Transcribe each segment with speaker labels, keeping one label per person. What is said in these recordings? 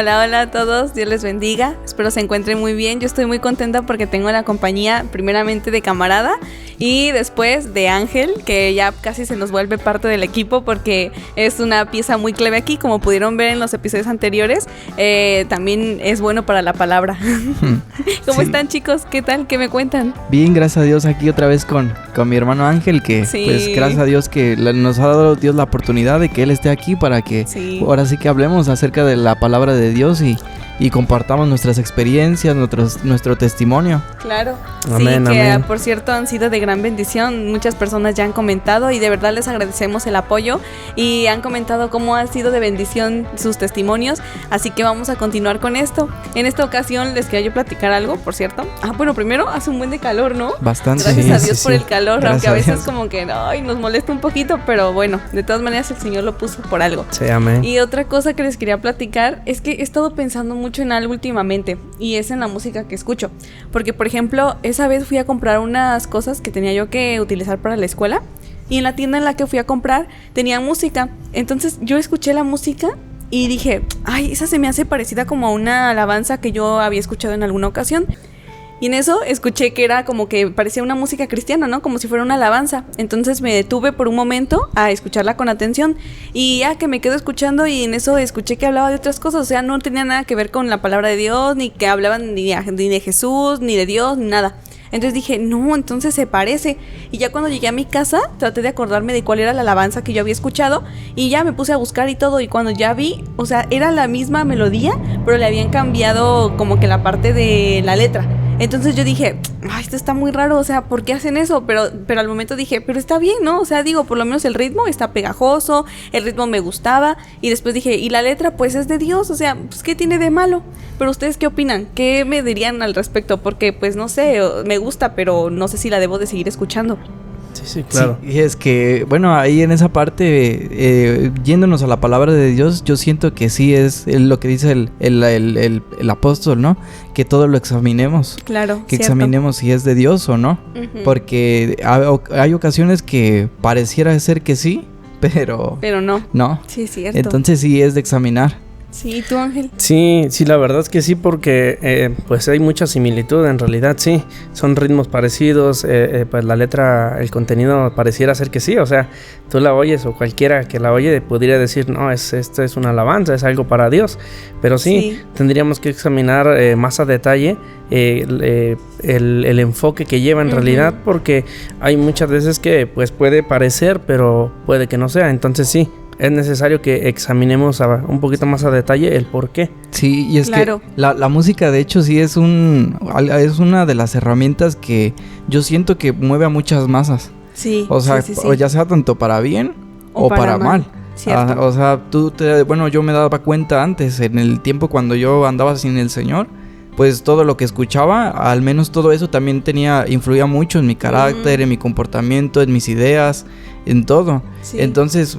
Speaker 1: Hola, hola a todos, Dios les bendiga, espero se encuentren muy bien. Yo estoy muy contenta porque tengo la compañía primeramente de Camarada y después de Ángel, que ya casi se nos vuelve parte del equipo porque es una pieza muy clave aquí, como pudieron ver en los episodios anteriores. También es bueno para la palabra. ¿Cómo están, chicos? ¿Qué tal? ¿Qué me cuentan?
Speaker 2: Bien, gracias a Dios, aquí otra vez con mi hermano Ángel, que pues gracias a Dios que nos ha dado Dios la oportunidad de que él esté aquí para que ahora sí que hablemos acerca de la palabra de Dios y compartamos nuestras experiencias, nuestro testimonio.
Speaker 1: Claro,
Speaker 3: amén,
Speaker 1: sí, que
Speaker 3: amén.
Speaker 1: Por cierto han sido de gran bendición. Muchas personas ya han comentado y de verdad les agradecemos el apoyo y han comentado cómo ha sido de bendición sus testimonios, así que vamos a continuar con esto. En esta ocasión les quería yo platicar algo, por cierto. Bueno, primero hace un buen de calor, ¿no?
Speaker 2: Bastante.
Speaker 1: Gracias a Dios por el calor,
Speaker 2: Gracias
Speaker 1: aunque a veces
Speaker 2: Dios.
Speaker 1: como que nos molesta un poquito, pero bueno, de todas maneras el Señor lo puso por algo.
Speaker 3: Sí, amén.
Speaker 1: Y otra cosa que les quería platicar es que he estado pensando mucho en algo últimamente y es en la música que escucho, porque por ejemplo esa vez fui a comprar unas cosas que tenía yo que utilizar para la escuela y en la tienda en la que fui a comprar tenía música, entonces yo escuché la música y dije, ay, esa se me hace parecida como a una alabanza que yo había escuchado en alguna ocasión. Y en eso escuché que era como que parecía una música cristiana, ¿no? Como si fuera una alabanza. Entonces me detuve por un momento a escucharla con atención. Y ya que me quedo escuchando y en eso escuché que hablaba de otras cosas. O sea, no tenía nada que ver con la palabra de Dios, ni que hablaban ni de Jesús, ni de Dios, ni nada. Entonces dije, no, entonces se parece. Y ya cuando llegué a mi casa, traté de acordarme de cuál era la alabanza que yo había escuchado. Y ya me puse a buscar y todo. Y cuando ya vi, o sea, era la misma melodía, pero le habían cambiado como que la parte de la letra. Entonces yo dije, ay, esto está muy raro, o sea, ¿por qué hacen eso? Pero al momento dije, pero está bien, ¿no? O sea, digo, por lo menos el ritmo está pegajoso, el ritmo me gustaba. Y después dije, y la letra pues es de Dios, o sea, pues ¿qué tiene de malo? Pero ¿ustedes qué opinan? ¿Qué me dirían al respecto? Porque pues no sé, me gusta, pero no sé si la debo de seguir escuchando.
Speaker 3: Sí, claro.
Speaker 2: Sí, y es que, bueno, ahí en esa parte, yéndonos a la palabra de Dios, yo siento que sí es lo que dice el apóstol, ¿no? Que todo lo examinemos.
Speaker 1: Claro,
Speaker 2: que
Speaker 1: cierto.
Speaker 2: examinemos si es de Dios o no.
Speaker 1: Uh-huh.
Speaker 2: Porque hay ocasiones que pareciera ser que sí, pero
Speaker 1: no.
Speaker 2: No.
Speaker 1: Sí, cierto.
Speaker 2: Entonces sí es de examinar.
Speaker 1: Sí, ¿tú, Ángel?
Speaker 3: Sí, la verdad es que sí, porque pues hay mucha similitud en realidad, sí. Son ritmos parecidos, pues la letra, el contenido pareciera ser que sí. O sea, tú la oyes o cualquiera que la oye podría decir, no, esto es una alabanza, es algo para Dios. Pero sí. Tendríamos que examinar más a detalle el enfoque que lleva en realidad, porque hay muchas veces que pues puede parecer, pero puede que no sea. Entonces sí, es necesario que examinemos un poquito más a detalle el por qué.
Speaker 2: Sí, y es
Speaker 1: claro.
Speaker 2: que la música de hecho sí es una de las herramientas que yo siento que mueve a muchas masas.
Speaker 1: Sí.
Speaker 2: O sea,
Speaker 1: sí.
Speaker 2: O ya sea tanto para bien o para mal.
Speaker 1: Cierto.
Speaker 2: O sea, yo me daba cuenta antes, en el tiempo cuando yo andaba sin el Señor, pues todo lo que escuchaba, al menos todo eso también influía mucho en mi carácter, en mi comportamiento, en mis ideas, en todo. Sí. Entonces,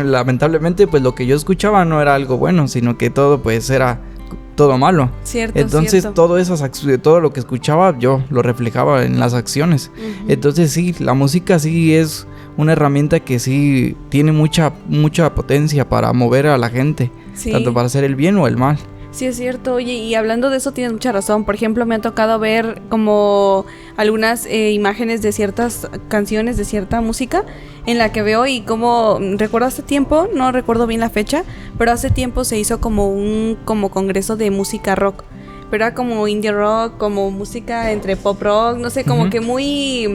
Speaker 2: lamentablemente, pues lo que yo escuchaba no era algo bueno, sino que todo pues era todo malo.
Speaker 1: Cierto.
Speaker 2: Entonces, todo lo que escuchaba yo lo reflejaba en las acciones. Uh-huh. Entonces, sí, la música sí es una herramienta que sí tiene mucha potencia para mover a la gente, tanto para hacer el bien o el mal.
Speaker 1: Sí, es cierto. Oye, y hablando de eso tienes mucha razón. Por ejemplo, me ha tocado ver como algunas imágenes de ciertas canciones, de cierta música, en la que veo y como recuerdo hace tiempo, no recuerdo bien la fecha, pero hace tiempo se hizo como como congreso de música rock. Pero era como indie rock, como música entre pop rock, no sé, como que muy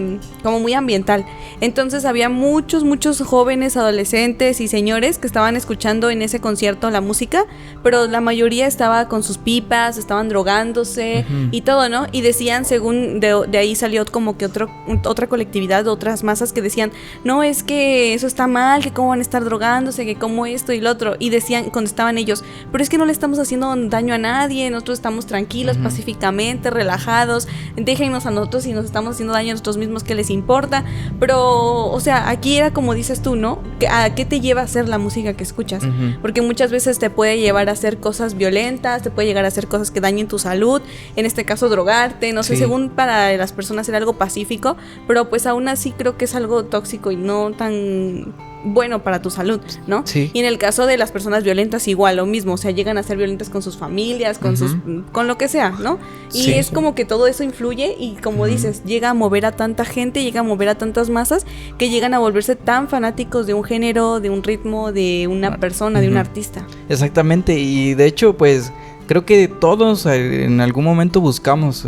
Speaker 1: ambiental. Entonces había muchos jóvenes, adolescentes y señores que estaban escuchando en ese concierto la música, pero la mayoría estaba con sus pipas, estaban drogándose y todo, ¿no? Y decían, según de ahí salió como que otra colectividad, otras masas que decían, no, es que eso está mal, que cómo van a estar drogándose, que cómo esto y lo otro. Y decían, contestaban ellos, pero es que no le estamos haciendo daño a nadie, nosotros estamos tranquilos, pacíficamente, relajados, déjennos a nosotros si nos estamos haciendo daño a nosotros mismos, ¿qué les importa? Pero, o sea, aquí era como dices tú, ¿no? ¿A qué te lleva a hacer la música que escuchas? Porque muchas veces te puede llevar a hacer cosas violentas, te puede llegar a hacer cosas que dañen tu salud, en este caso drogarte, no sé, según para las personas era algo pacífico, pero pues aún así creo que es algo tóxico y no tan bueno para tu salud, ¿no?
Speaker 2: Sí.
Speaker 1: Y en el caso de las personas violentas igual, lo mismo, o sea, llegan a ser violentas con sus familias, con lo que sea, ¿no? Y
Speaker 2: Sí.
Speaker 1: es como que todo eso influye y como dices, llega a mover a tanta gente, llega a mover a tantas masas que llegan a volverse tan fanáticos de un género, de un ritmo, de una persona, de un artista.
Speaker 2: Exactamente, y de hecho, pues creo que todos en algún momento buscamos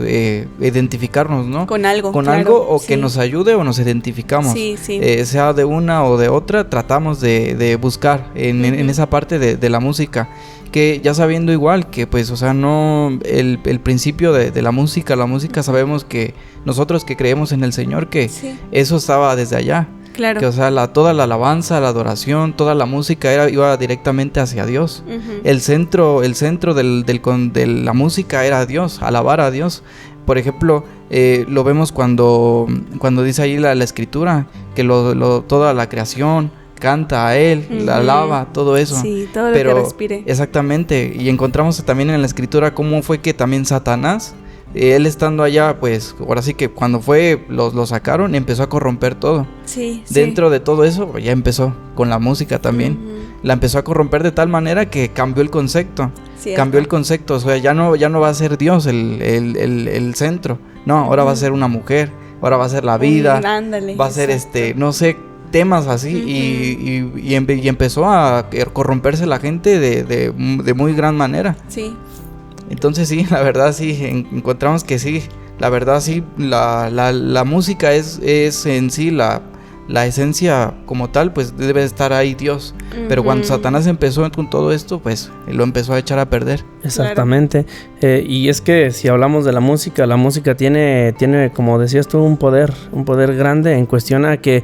Speaker 2: identificarnos, ¿no?
Speaker 1: Con algo,
Speaker 2: Con
Speaker 1: claro,
Speaker 2: algo o
Speaker 1: sí.
Speaker 2: que nos ayude o nos identificamos.
Speaker 1: Sí, sí.
Speaker 2: Sea de una o de otra, tratamos de buscar en esa parte de la música. Que ya sabiendo igual que pues, o sea, no el principio de la música sabemos que nosotros que creemos en el Señor, que
Speaker 1: Sí.
Speaker 2: eso estaba desde allá.
Speaker 1: Claro.
Speaker 2: Que, o sea, toda la alabanza, la adoración, toda la música iba directamente hacia Dios.
Speaker 1: Ujú.
Speaker 2: El centro de la música era Dios, alabar a Dios. Por ejemplo, lo vemos cuando dice ahí la escritura, que toda la creación canta a Él, la alaba, todo eso.
Speaker 1: Sí, todo lo que respire.
Speaker 2: Exactamente, y encontramos también en la escritura cómo fue que también Satanás, él estando allá, pues ahora sí que cuando lo sacaron, empezó a corromper todo.
Speaker 1: Sí,
Speaker 2: Dentro de todo eso, pues, ya empezó con la música también.
Speaker 1: Ujú.
Speaker 2: La empezó a corromper de tal manera que cambió el concepto.
Speaker 1: Cierto.
Speaker 2: Cambió el concepto, o sea, ya no va a ser Dios el centro. No, ahora va a ser una mujer, ahora va a ser la vida,
Speaker 1: Ándale,
Speaker 2: va a ser
Speaker 1: exacto.
Speaker 2: no sé, temas así. Y empezó a corromperse la gente de muy gran manera.
Speaker 1: Sí.
Speaker 2: Entonces sí, la verdad sí, encontramos que sí, la verdad sí, la música es en sí la esencia como tal, pues debe estar ahí Dios. Pero cuando Satanás empezó con todo esto, pues lo empezó a echar a perder.
Speaker 3: Exactamente. Y es que si hablamos de la música tiene, como decías tú, un poder grande en cuestión a que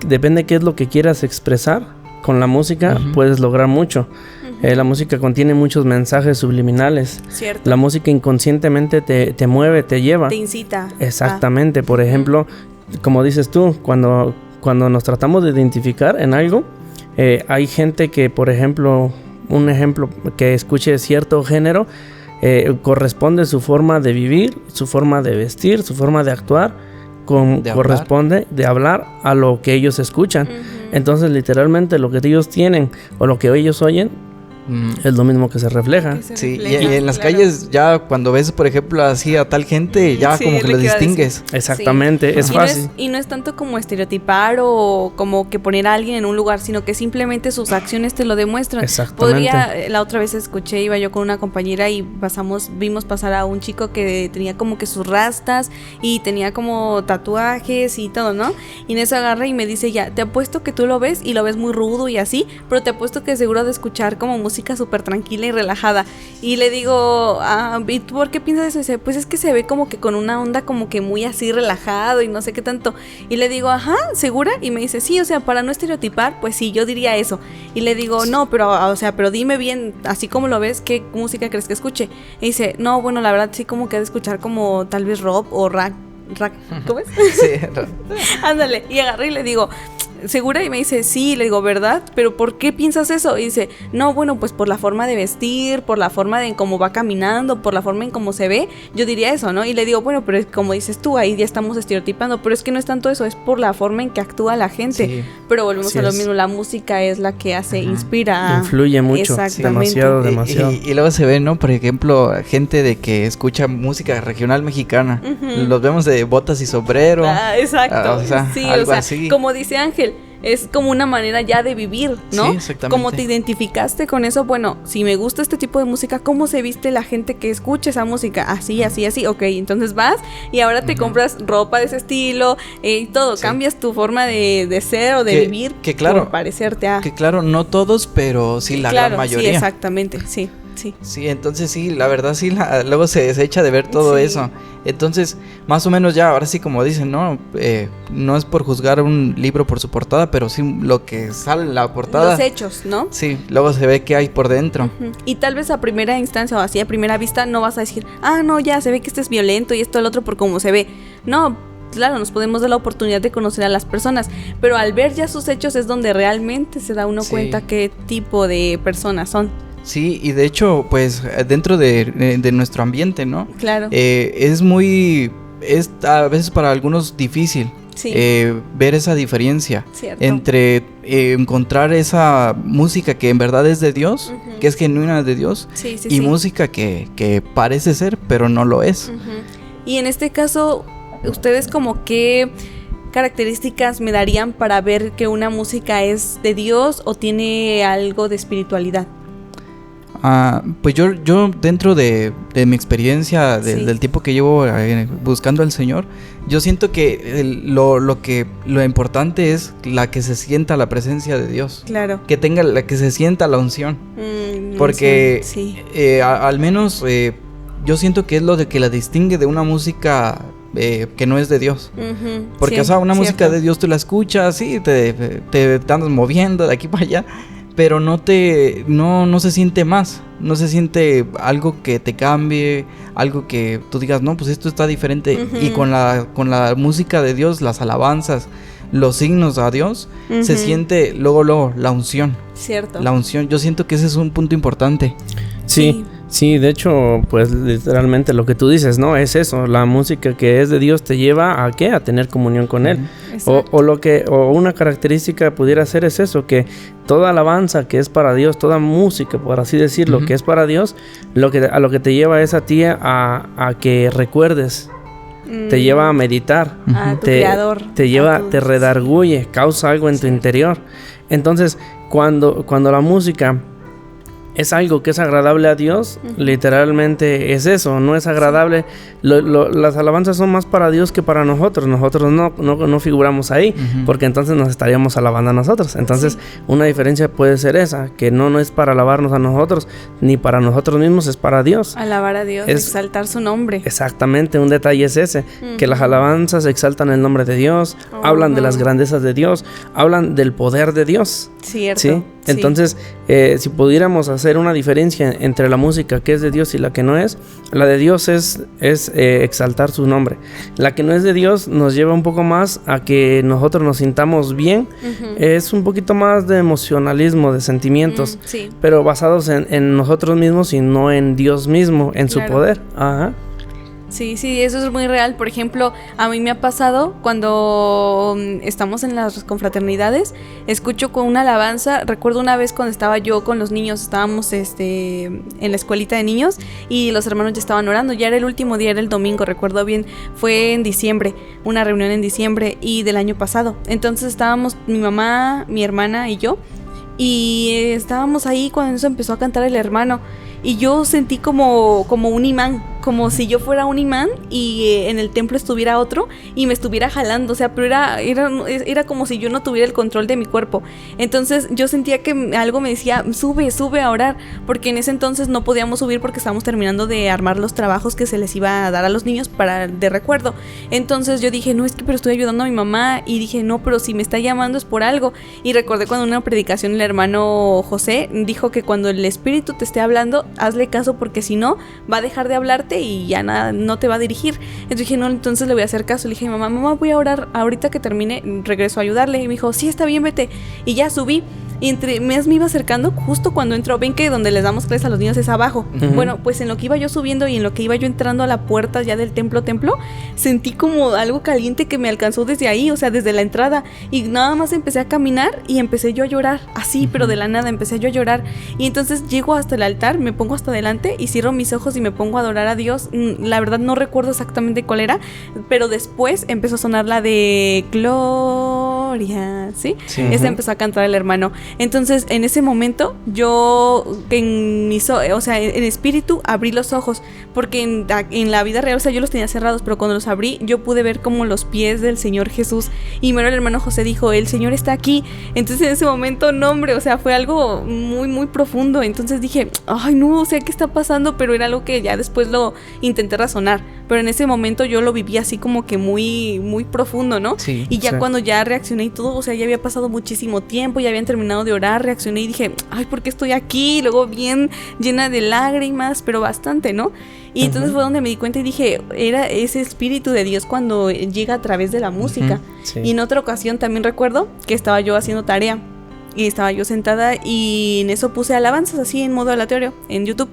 Speaker 3: depende qué es lo que quieras expresar con la música, puedes lograr mucho. La música contiene muchos mensajes subliminales.
Speaker 1: Cierto.
Speaker 3: La música inconscientemente te mueve, te lleva.
Speaker 1: Te incita.
Speaker 3: Exactamente. Por ejemplo, como dices tú, cuando nos tratamos de identificar en algo, hay gente que, por ejemplo, un ejemplo, que escuche cierto género, corresponde su forma de vivir, su forma de vestir, su forma de actuar, corresponde de hablar a lo que ellos escuchan. Entonces, literalmente, lo que ellos tienen o lo que ellos oyen es lo mismo que se refleja.
Speaker 2: Sí, y en las calles ya cuando ves, por ejemplo, así a tal gente, ya
Speaker 1: Sí,
Speaker 2: como que
Speaker 1: le
Speaker 2: lo
Speaker 1: quiero
Speaker 2: distingues.
Speaker 3: Exactamente, es
Speaker 1: Y
Speaker 3: fácil.
Speaker 1: y no es tanto como estereotipar o como que poner a alguien en un lugar, sino que simplemente sus acciones te lo demuestran.
Speaker 3: Exactamente.
Speaker 1: La otra vez iba yo con una compañera y vimos pasar a un chico que tenía como que sus rastas y tenía como tatuajes y todo, ¿no? Y en eso agarra y me dice, ya, te apuesto que tú lo ves y lo ves muy rudo y así, pero te apuesto que seguro de escuchar como música súper tranquila y relajada. Y le digo, ¿y tú por qué piensas eso? Y dice, pues es que se ve como que con una onda como que muy así relajado y no sé qué tanto. Y le digo, ajá, ¿segura? Y me dice, sí, o sea, para no estereotipar, pues sí, yo diría eso. Y le digo, no, pero dime bien, así como lo ves, ¿qué música crees que escuche? Y dice, no, bueno, la verdad sí como que ha de escuchar como tal vez rock o rap, ¿cómo es?
Speaker 2: Sí.
Speaker 1: Ándale, y agarré y le digo, ¿segura? Y me dice, sí, le digo, ¿verdad? ¿Pero por qué piensas eso? Y dice, no, bueno, pues por la forma de vestir, por la forma en cómo va caminando, por la forma en cómo se ve, yo diría eso, ¿no? Y le digo, bueno, pero como dices tú, ahí ya estamos estereotipando, pero es que no es tanto eso, es por la forma en que actúa la gente.
Speaker 2: Sí.
Speaker 1: Pero volvemos
Speaker 3: Así
Speaker 1: a lo
Speaker 3: es.
Speaker 1: mismo, la música es la que hace, inspira.
Speaker 3: Influye mucho,
Speaker 1: Exactamente.
Speaker 3: demasiado.
Speaker 2: Y luego se ve, ¿no? Por ejemplo, gente de que escucha música regional mexicana. Los vemos de botas y sombrero.
Speaker 1: Exacto.
Speaker 2: O sea,
Speaker 1: sí,
Speaker 2: algo así.
Speaker 1: como dice Ángel, es como una manera ya de vivir, ¿no?
Speaker 2: Sí, exactamente.
Speaker 1: Como te identificaste con eso, bueno, si me gusta este tipo de música, ¿cómo se viste la gente que escucha esa música? Así, ok, entonces vas y ahora te compras ropa de ese estilo y todo,
Speaker 2: Sí.
Speaker 1: cambias tu forma de ser o de vivir
Speaker 2: que claro,
Speaker 1: por parecerte a...
Speaker 2: Que claro, no todos, pero sí la gran mayoría.
Speaker 1: Sí, exactamente, sí.
Speaker 2: Sí, entonces sí, la verdad sí, luego se echa de ver todo
Speaker 1: Sí.
Speaker 2: eso. Entonces, más o menos ya, ahora sí como dicen, ¿no? No es por juzgar un libro por su portada, pero sí lo que sale en la portada.
Speaker 1: Los hechos, ¿no?
Speaker 2: Sí, luego se ve qué hay por dentro.
Speaker 1: Y tal vez a primera instancia o así a primera vista no vas a decir, no, ya se ve que este es violento y esto el otro por cómo se ve. No, claro, nos podemos dar la oportunidad de conocer a las personas, pero al ver ya sus hechos es donde realmente se da uno cuenta qué tipo de personas son.
Speaker 2: Sí, y de hecho, pues dentro de nuestro ambiente, ¿no?
Speaker 1: Claro.
Speaker 2: Es a veces para algunos difícil
Speaker 1: Sí.
Speaker 2: Ver esa diferencia.
Speaker 1: Cierto.
Speaker 2: Entre encontrar esa música que en verdad es de Dios,
Speaker 1: Ujú.
Speaker 2: que es genuina de Dios,
Speaker 1: Sí, sí,
Speaker 2: y
Speaker 1: sí.
Speaker 2: música que parece ser, pero no lo es.
Speaker 1: Ujú. Y en este caso, ¿ustedes como qué características me darían para ver que una música es de Dios o tiene algo de espiritualidad?
Speaker 2: Pues yo dentro de mi experiencia,
Speaker 1: Sí.
Speaker 2: del tiempo que llevo buscando al Señor, yo siento que lo importante es la que se sienta la presencia de Dios.
Speaker 1: Claro.
Speaker 2: La que se sienta la unción. Porque
Speaker 1: sí.
Speaker 2: al menos yo siento que es lo de que la distingue de una música que no es de Dios.
Speaker 1: Ujú,
Speaker 2: Porque,
Speaker 1: sí,
Speaker 2: o sea, una música
Speaker 1: cierto.
Speaker 2: de Dios tú la escuchas, sí, te andas moviendo de aquí para allá, pero no se siente más, no se siente algo que te cambie, algo que tú digas, no, pues esto está diferente.
Speaker 1: Ujú.
Speaker 2: Y con la música de Dios, las alabanzas, los signos a Dios, se
Speaker 1: Ujú.
Speaker 2: siente luego la unción.
Speaker 1: Cierto.
Speaker 2: La unción, yo siento que ese es un punto importante.
Speaker 3: Sí, sí, de hecho, pues literalmente lo que tú dices, ¿no? Es eso, la música que es de Dios te lleva a ¿qué? A tener comunión con Él.
Speaker 1: Exacto.
Speaker 3: O una característica pudiera ser es eso, que toda alabanza que es para Dios, toda música, por así decirlo,
Speaker 2: Ujú.
Speaker 3: que es para Dios, a lo que te lleva es a ti a que recuerdes, te lleva a meditar,
Speaker 1: A tu
Speaker 3: te
Speaker 1: creador.
Speaker 3: te
Speaker 1: a
Speaker 3: lleva,
Speaker 1: tu-
Speaker 3: te redarguye, causa algo en tu interior. Entonces, cuando la música es algo que es agradable a Dios,
Speaker 1: Ujú.
Speaker 3: literalmente es eso, no es agradable. Las alabanzas son más para Dios que para nosotros. Nosotros no figuramos ahí,
Speaker 2: Ujú.
Speaker 3: porque entonces nos estaríamos alabando a nosotros. Entonces,
Speaker 1: Sí.
Speaker 3: una diferencia puede ser esa, que no es para alabarnos a nosotros, ni para nosotros mismos, es para Dios.
Speaker 1: Alabar a Dios,
Speaker 3: Es-
Speaker 1: exaltar su nombre.
Speaker 3: Exactamente, un detalle es ese, que las
Speaker 1: Ujú.
Speaker 3: alabanzas exaltan el nombre de Dios, hablan de las
Speaker 1: Ujú.
Speaker 3: grandezas de Dios, hablan del poder de Dios.
Speaker 1: Cierto.
Speaker 3: ¿Sí? Entonces, si pudiéramos hacer una diferencia entre la música que es de Dios y la que no es, la de Dios es exaltar su nombre. La que no es de Dios nos lleva un poco más a que nosotros nos sintamos bien.
Speaker 1: Ujú.
Speaker 3: Es un poquito más de emocionalismo, de sentimientos,
Speaker 1: Sí.
Speaker 3: pero basados en nosotros mismos y no en Dios mismo, en su
Speaker 1: Claro.
Speaker 3: poder. Ajá.
Speaker 1: Sí, sí, eso es muy real. Por ejemplo, a mí me ha pasado cuando estamos en las confraternidades, escucho con una alabanza. Recuerdo una vez cuando estaba yo con los niños, estábamos en la escuelita de niños y los hermanos ya estaban orando. Ya era el último día, era el domingo, recuerdo bien. Fue en diciembre, una reunión en diciembre y del año pasado. Entonces estábamos mi mamá, mi hermana y yo. Y estábamos ahí cuando eso empezó a cantar el hermano. Y yo sentí como un imán, como si yo fuera un imán y en el templo estuviera otro y me estuviera jalando, o sea, pero era como si yo no tuviera el control de mi cuerpo. Entonces yo sentía que algo me decía, sube a orar, porque en ese entonces no podíamos subir porque estábamos terminando de armar los trabajos que se les iba a dar a los niños de recuerdo. Entonces yo dije, no, es que pero estoy ayudando a mi mamá, y dije, no, pero si me está llamando es por algo. Y recordé cuando en una predicación el hermano José dijo que cuando el Espíritu te esté hablando, hazle caso, porque si no, va a dejar de hablarte y ya nada, no te va a dirigir. Entonces dije, no, entonces le voy a hacer caso. Le dije, mamá, voy a orar, ahorita que termine, regreso a ayudarle. Y me dijo, sí, está bien, vete. Y ya subí. Y entre mes me iba acercando, justo cuando entro, ven que donde les damos clases a los niños es abajo.
Speaker 3: Ujú.
Speaker 1: Bueno, pues en lo que iba yo subiendo y en lo que iba yo entrando a la puerta ya del templo, sentí como algo caliente que me alcanzó desde ahí, o sea, desde la entrada. Y nada más empecé a caminar y empecé yo a llorar, así, pero de la nada empecé yo a llorar. Y entonces llego hasta el altar, me pongo hasta adelante y cierro mis ojos y me pongo a adorar a Dios. La verdad no recuerdo exactamente cuál era, pero después empezó a sonar la de Gloria, ¿sí?
Speaker 2: Sí.
Speaker 1: Esa
Speaker 3: Ujú.
Speaker 1: empezó a cantar el hermano. Entonces, en ese momento, yo en espíritu abrí los ojos, porque en la vida real, o sea, yo los tenía cerrados, pero cuando los abrí, yo pude ver como los pies del Señor Jesús. Y mero el hermano José dijo, el Señor está aquí. Entonces, en ese momento, no, hombre, o sea, fue algo muy, muy profundo. Entonces dije, ay, no, o sea, ¿qué está pasando? Pero era algo que ya después lo intenté razonar. Pero en ese momento yo lo viví así como que muy, muy profundo, ¿no?
Speaker 2: Sí.
Speaker 1: Y ya
Speaker 3: Sí.
Speaker 1: cuando ya reaccioné y todo, o sea, ya había pasado muchísimo tiempo, ya habían terminado de orar, reaccioné y dije, ay, ¿por qué estoy aquí? Y luego bien llena de lágrimas, pero bastante, ¿no? Y entonces
Speaker 3: Ujú.
Speaker 1: fue donde me di cuenta y dije, era ese espíritu de Dios cuando llega a través de la música.
Speaker 3: Sí.
Speaker 1: Y en otra ocasión también recuerdo que estaba yo haciendo tarea y estaba yo sentada y en eso puse alabanzas así en modo aleatorio en YouTube.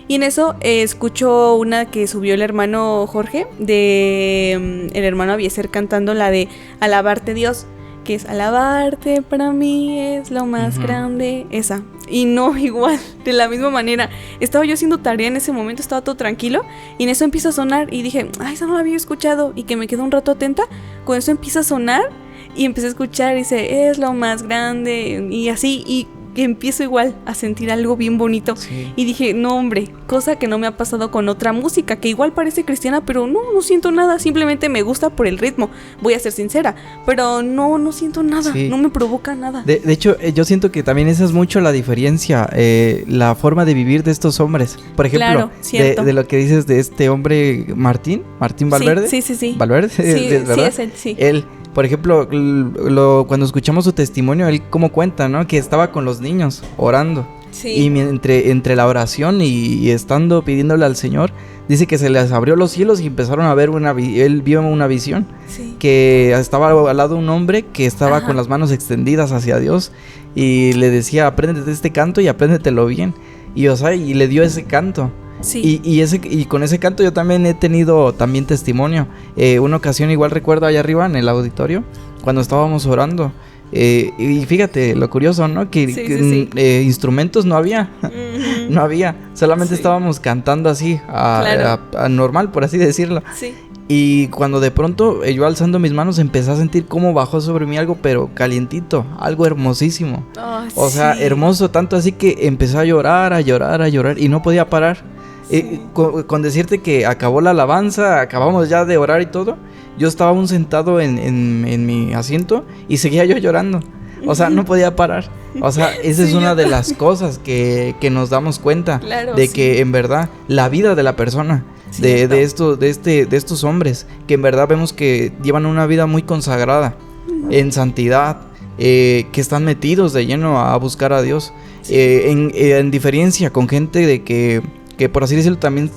Speaker 1: Y en eso escucho una que subió el hermano Jorge, de el hermano Abieser, cantando la de Alabarte Dios, que es alabarte para mí es lo más grande, esa. Y no, igual, de la misma manera. Estaba yo haciendo tarea en ese momento, estaba todo tranquilo, y en eso empieza a sonar, y dije, ay, esa no la había escuchado, y que me quedo un rato atenta. Con eso empieza a sonar, y empecé a escuchar, y dice, es lo más grande, y así, y que empiezo igual a sentir algo bien bonito. Sí. Y dije, no hombre, cosa que no me ha pasado con otra música, que igual parece cristiana, pero no siento nada, simplemente me gusta por el ritmo, voy a ser sincera, pero no siento nada, no me provoca nada.
Speaker 2: De hecho, yo siento que también esa es mucho la diferencia, la forma de vivir de estos hombres. Por ejemplo, claro, de lo que dices de este hombre Martín Valverde.
Speaker 1: Sí.
Speaker 2: ¿Valverde?
Speaker 1: Sí,
Speaker 2: ¿verdad?
Speaker 1: Sí, es él, sí.
Speaker 2: Él, por ejemplo, cuando escuchamos su testimonio, él como cuenta, ¿no? Que estaba con los niños orando. Sí. Y entre la oración y estando pidiéndole al Señor, dice que se les abrió los cielos y empezaron a ver él vio una visión. Sí. Que estaba al lado un hombre que estaba con las manos extendidas hacia Dios y le decía, apréndete este canto y apréndetelo bien. Y, o sea, y le dio ese canto. Sí. Y con ese canto yo también he tenido testimonio. Una ocasión igual recuerdo allá arriba en el auditorio, cuando estábamos orando. Y fíjate lo curioso, ¿no? Que instrumentos no había. No había. Solamente estábamos cantando así, a normal, por así decirlo. Sí. Y cuando de pronto yo alzando mis manos empecé a sentir cómo bajó sobre mí algo, pero calientito, algo hermosísimo. O sea, hermoso, tanto así que empecé a llorar y no podía parar. Con decirte que acabó la alabanza, acabamos ya de orar y todo, yo estaba aún sentado en mi asiento y seguía yo llorando. O sea, no podía parar. O sea, esa es una de las cosas que nos damos cuenta, claro, de que en verdad la vida de la persona, de estos hombres, que en verdad vemos que llevan una vida muy consagrada, en santidad, que están metidos de lleno a buscar a Dios, en diferencia con gente de que por así decirlo también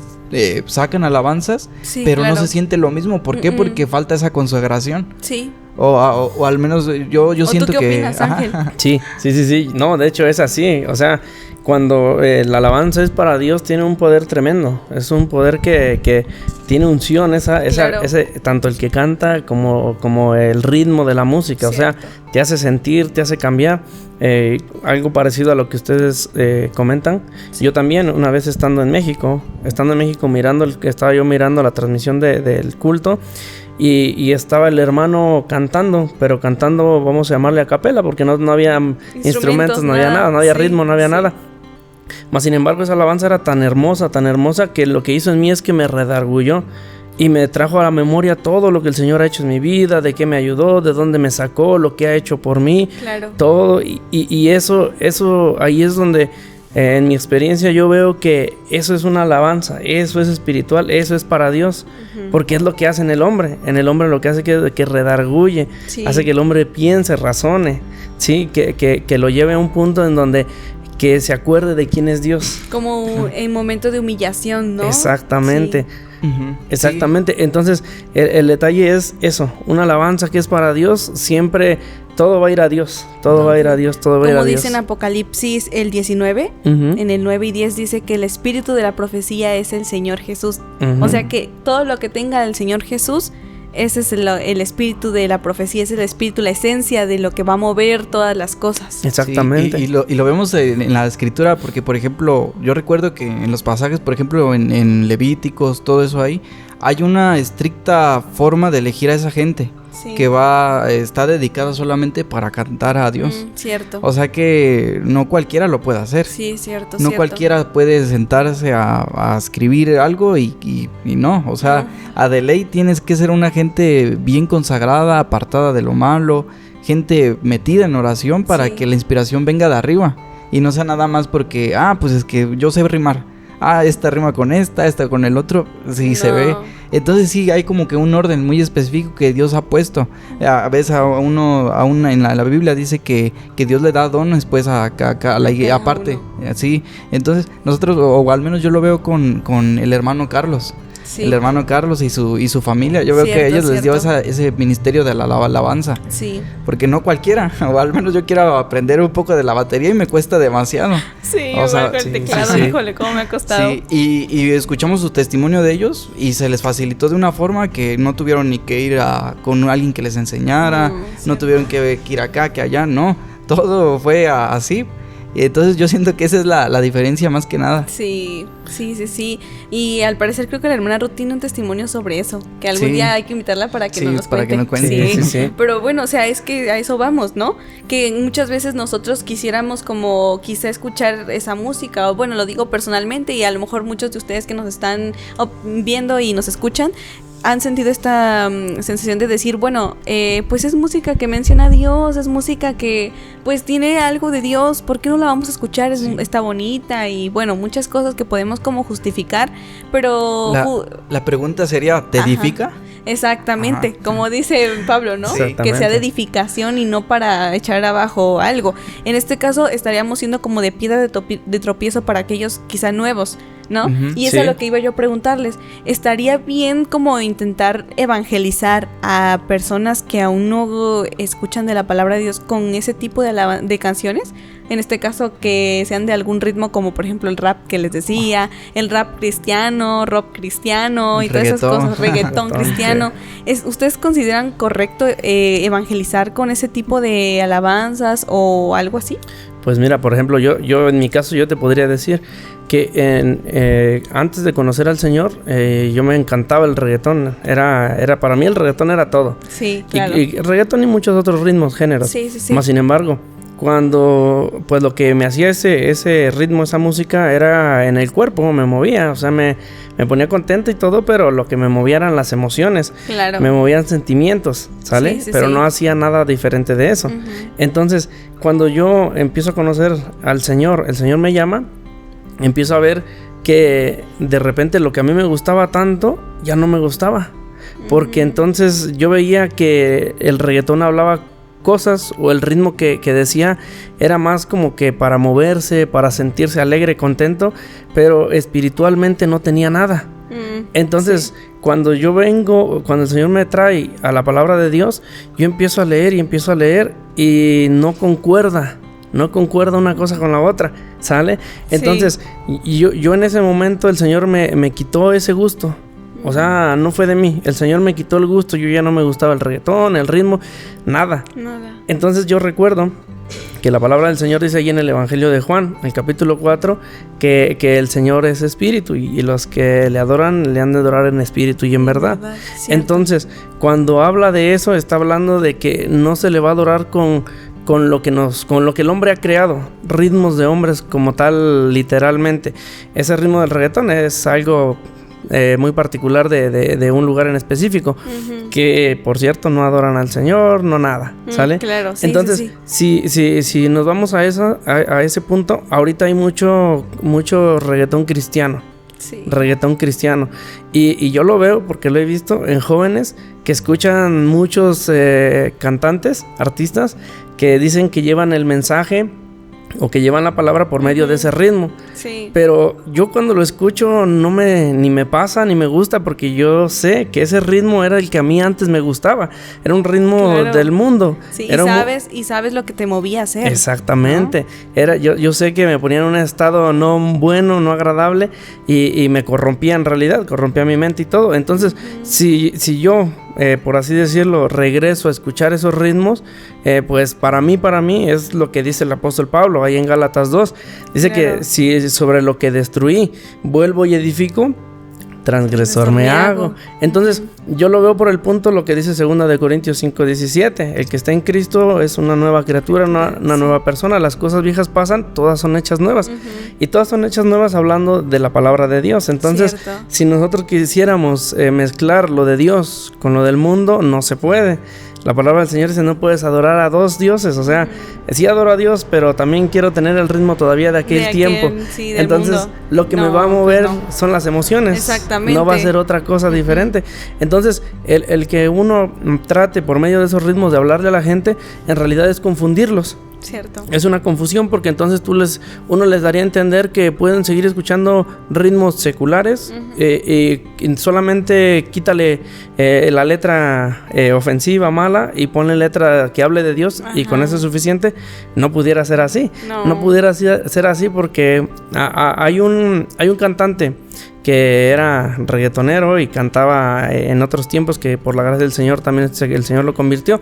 Speaker 2: sacan alabanzas, pero claro, no se siente lo mismo. ¿Por qué? Porque falta esa consagración. Sí. O al menos yo siento que... ¿Tú qué
Speaker 1: opinas, Ángel?
Speaker 3: Sí. No, de hecho es así. O sea, cuando la alabanza es para Dios, tiene un poder tremendo. Es un poder que tiene unción, claro, tanto el que canta como el ritmo de la música. Cierto. O sea, te hace sentir, te hace cambiar. Algo parecido a lo que ustedes comentan. Sí. Yo también, una vez estando en México estaba yo mirando la transmisión del culto. Y estaba el hermano cantando, pero cantando, vamos a llamarle a capela, porque no había instrumentos, no había nada, no había ritmo, no había nada. Mas sin embargo, esa alabanza era tan hermosa, que lo que hizo en mí es que me redargulló y me trajo a la memoria todo lo que el Señor ha hecho en mi vida, de qué me ayudó, de dónde me sacó, lo que ha hecho por mí, claro, todo. Y eso ahí es donde... en mi experiencia yo veo que eso es una alabanza, eso es espiritual, eso es para Dios, porque es lo que hace en el hombre lo que hace que redarguye, hace que el hombre piense, razone, ¿sí? que lo lleve a un punto en donde que se acuerde de quién es Dios.
Speaker 1: Como en momento de humillación, ¿no?
Speaker 3: Exactamente. Sí. Exactamente. Sí. Entonces el detalle es eso, una alabanza que es para Dios, siempre todo va a ir a Dios, todo va a ir a Dios, todo va a ir a Dios.
Speaker 1: Como dice en Apocalipsis el 19, en el 9 y 10 dice que el espíritu de la profecía es el Señor Jesús. O sea que todo lo que tenga el Señor Jesús, ese es el espíritu de la profecía, es el espíritu, la esencia de lo que va a mover todas las cosas.
Speaker 3: Exactamente.
Speaker 2: Sí, y lo vemos en la escritura, porque por ejemplo, yo recuerdo que en los pasajes, por ejemplo, en Levíticos, todo eso ahí, hay una estricta forma de elegir a esa gente. Sí. Que está dedicada solamente para cantar a Dios.
Speaker 1: Cierto.
Speaker 2: O sea que no cualquiera lo puede hacer.
Speaker 1: Sí, cierto.
Speaker 2: No cualquiera puede sentarse a escribir algo y no. O sea, a de ley tienes que ser una gente bien consagrada, apartada de lo malo, gente metida en oración para que la inspiración venga de arriba. Y no sea nada más porque, pues es que yo sé rimar. Esta rima con esta con el otro, sí, no. Se ve. Entonces sí, hay como que un orden muy específico que Dios ha puesto. A veces aún en la Biblia dice que Dios le da dones pues a la aparte, así. Entonces nosotros, o al menos yo lo veo con el hermano Carlos.
Speaker 1: Sí.
Speaker 2: el hermano Carlos y su familia. Yo veo que a ellos les dio ese ministerio de la alabanza.
Speaker 1: Sí.
Speaker 2: Porque no cualquiera, o al menos yo quiero aprender un poco de la batería y me cuesta demasiado.
Speaker 1: Sí,
Speaker 2: o sea,
Speaker 1: con el teclado, híjole, cómo me ha costado.
Speaker 2: Sí, y escuchamos su testimonio de ellos y se les facilitó de una forma que no tuvieron ni que ir con alguien que les enseñara, no tuvieron que ir acá, que allá, no. Todo fue así. Entonces yo siento que esa es la diferencia más que nada.
Speaker 1: Sí. Y al parecer creo que la hermana Ruth tiene un testimonio sobre eso, que algún día hay que invitarla para que nos cuente.
Speaker 2: Para que nos cuente.
Speaker 1: Sí. Pero bueno, o sea, es que a eso vamos, ¿no? Que muchas veces nosotros quisiéramos como quizá escuchar esa música, o bueno, lo digo personalmente, y a lo mejor muchos de ustedes que nos están viendo y nos escuchan han sentido esta sensación de decir, bueno, pues es música que menciona a Dios, es música que pues tiene algo de Dios, ¿por qué no la vamos a escuchar? Está bonita y bueno, muchas cosas que podemos como justificar, pero...
Speaker 2: La pregunta sería, ¿te edifica?
Speaker 1: Exactamente, como dice Pablo, ¿no? Sí. Que sea de edificación y no para echar abajo algo. En este caso estaríamos siendo como de piedra de tropiezo para aquellos quizá nuevos, ¿no? Y eso es lo que iba yo a preguntarles. ¿Estaría bien como intentar evangelizar a personas que aún no escuchan de la palabra de Dios con ese tipo de canciones? En este caso que sean de algún ritmo como por ejemplo el rap que les decía, el rap cristiano, rock cristiano y todas esas cosas, reggaetón cristiano. ¿Ustedes consideran correcto evangelizar con ese tipo de alabanzas o algo así?
Speaker 3: Pues mira, por ejemplo, yo en mi caso yo te podría decir que antes de conocer al Señor, yo me encantaba el reggaetón. Era para mí el reggaetón era todo.
Speaker 1: Sí, claro.
Speaker 3: Y reggaetón y muchos otros ritmos, géneros.
Speaker 1: Sí.
Speaker 3: Más sin embargo, cuando pues lo que me hacía ese ritmo, esa música era en el cuerpo, me movía, o sea, me ponía contento y todo, pero lo que me movía eran las emociones. Claro. Me movían sentimientos, ¿sale? Pero no hacía nada diferente de eso. Entonces, cuando yo empiezo a conocer al Señor, el Señor me llama, empiezo a ver que de repente lo que a mí me gustaba tanto, ya no me gustaba. Porque entonces yo veía que el reggaetón hablaba cosas, o el ritmo que decía era más como que para moverse, para sentirse alegre, contento, pero espiritualmente no tenía nada. Entonces, cuando el Señor me trae a la palabra de Dios, yo empiezo a leer y no concuerda una cosa con la otra, ¿sale? Entonces, yo en ese momento el Señor me quitó ese gusto. O sea, no fue de mí. El Señor me quitó el gusto. Yo ya no me gustaba el reggaetón, el ritmo, nada. Entonces yo recuerdo que la palabra del Señor dice ahí en el Evangelio de Juan, el capítulo 4, que el Señor es espíritu y los que le adoran, le han de adorar en espíritu y en verdad. Entonces, cuando habla de eso, está hablando de que no se le va a adorar con lo que el hombre ha creado, ritmos de hombres como tal, literalmente. Ese ritmo del reggaetón es algo muy particular de un lugar en específico, que por cierto no adoran al Señor, no nada, ¿sale?
Speaker 1: Claro,
Speaker 3: entonces, si nos vamos a ese punto, ahorita hay mucho reggaetón cristiano. Reggaetón cristiano, y yo lo veo porque lo he visto en jóvenes que escuchan muchos cantantes, artistas que dicen que llevan el mensaje o que llevan la palabra por medio de ese ritmo. Pero yo cuando lo escucho ni me pasa ni me gusta, porque yo sé que ese ritmo era el que a mí antes me gustaba. Era un ritmo del mundo.
Speaker 1: Y sabes lo que te movía a hacer.
Speaker 3: Exactamente. ¿No? Yo sé que me ponía en un estado no bueno, no agradable, y me corrompía en realidad, corrompía mi mente y todo. Entonces, si yo por así decirlo, regreso a escuchar esos ritmos, pues para mí es lo que dice el apóstol Pablo ahí en Gálatas 2. Dice que si sobre lo que destruí vuelvo y edifico, transgresor me hago. Entonces yo lo veo por el punto lo que dice 2 de Corintios 5:17, el que está en Cristo es una nueva criatura, una nueva persona. Las cosas viejas pasan, todas son hechas nuevas, y todas son hechas nuevas hablando de la palabra de Dios. Entonces si nosotros quisiéramos mezclar lo de Dios con lo del mundo, no se puede. La palabra del Señor dice: no puedes adorar a dos dioses. O sea, sí adoro a Dios, pero también quiero tener el ritmo todavía de aquel tiempo. Entonces, mundo. Lo que me va a mover son las emociones.
Speaker 1: Exactamente.
Speaker 3: No va a ser otra cosa diferente. Entonces, el que uno trate por medio de esos ritmos de hablarle a la gente, en realidad es confundirlos.
Speaker 1: Cierto.
Speaker 3: Es una confusión porque entonces uno les daría a entender que pueden seguir escuchando ritmos seculares, y solamente quítale la letra ofensiva, mala, y ponle letra que hable de Dios. Ajá. Y con eso es suficiente. No pudiera ser así. No pudiera ser así porque hay un cantante que era reggaetonero y cantaba en otros tiempos, que por la gracia del Señor también el Señor lo convirtió.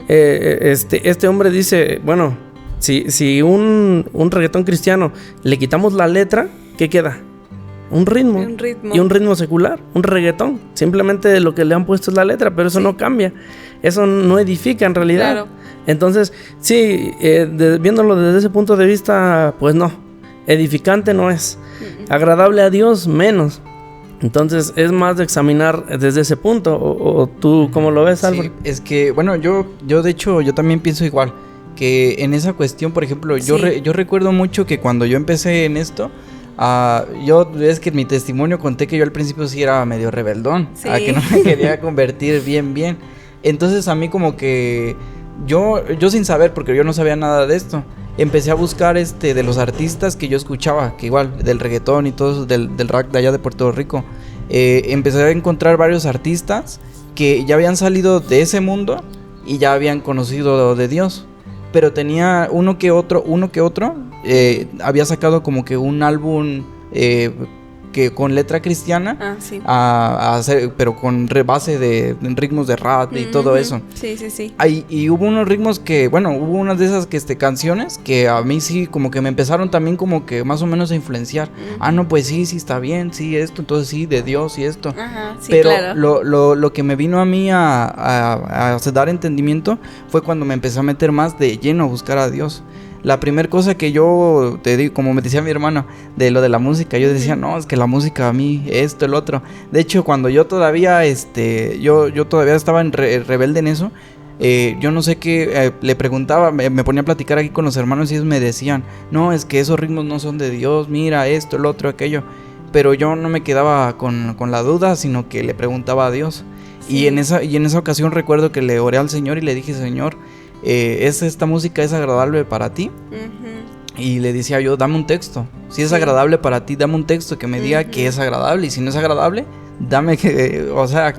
Speaker 3: Este hombre dice, bueno, si un reggaetón cristiano le quitamos la letra, ¿qué queda? Un ritmo. Y un ritmo secular, un reggaetón. Simplemente lo que le han puesto es la letra, pero eso no cambia. Eso no edifica en realidad. Claro. Entonces, sí, viéndolo desde ese punto de vista, pues no. Edificante no es. Agradable a Dios, menos. Entonces es más de examinar desde ese punto. ¿O tú cómo lo ves, Álvaro?
Speaker 2: Sí, es que, bueno, yo de hecho, yo también pienso igual. Que en esa cuestión, por ejemplo, yo recuerdo mucho que cuando yo empecé en esto, es que en mi testimonio conté que yo al principio sí era medio rebeldón. Sí. A que no me quería convertir bien. Entonces a mí como que yo sin saber, porque yo no sabía nada de esto, empecé a buscar de los artistas que yo escuchaba, que igual, del reggaetón y todo eso, del rap de allá de Puerto Rico. Empecé a encontrar varios artistas que ya habían salido de ese mundo y ya habían conocido de Dios. Pero tenía uno que otro, había sacado como que un álbum que con letra cristiana, sí. Pero con base de ritmos de rap y todo eso.
Speaker 1: Sí.
Speaker 2: Y hubo unos ritmos hubo unas de esas canciones que a mí sí como que me empezaron también como que más o menos a influenciar. No, pues sí está bien, sí esto, entonces sí, de Dios y esto.
Speaker 1: Ajá, sí,
Speaker 2: pero
Speaker 1: claro.
Speaker 2: lo que me vino a mí a dar entendimiento fue cuando me empecé a meter más de lleno a buscar a Dios. La primera cosa que yo te digo, como me decía mi hermano, de lo de la música, yo decía, no, es que la música a mí, esto, el otro. De hecho, cuando yo todavía, yo todavía estaba rebelde en eso, yo no sé qué, le preguntaba, me ponía a platicar aquí con los hermanos y ellos me decían, no, es que esos ritmos no son de Dios, mira esto, el otro, aquello. Pero yo no me quedaba con la duda, sino que le preguntaba a Dios. Sí. Y en esa ocasión recuerdo que le oré al Señor y le dije, Señor, esta música es agradable para ti. Y le decía yo, dame un texto. Si es agradable para ti, dame un texto que me diga que es agradable. Y si no es agradable, dame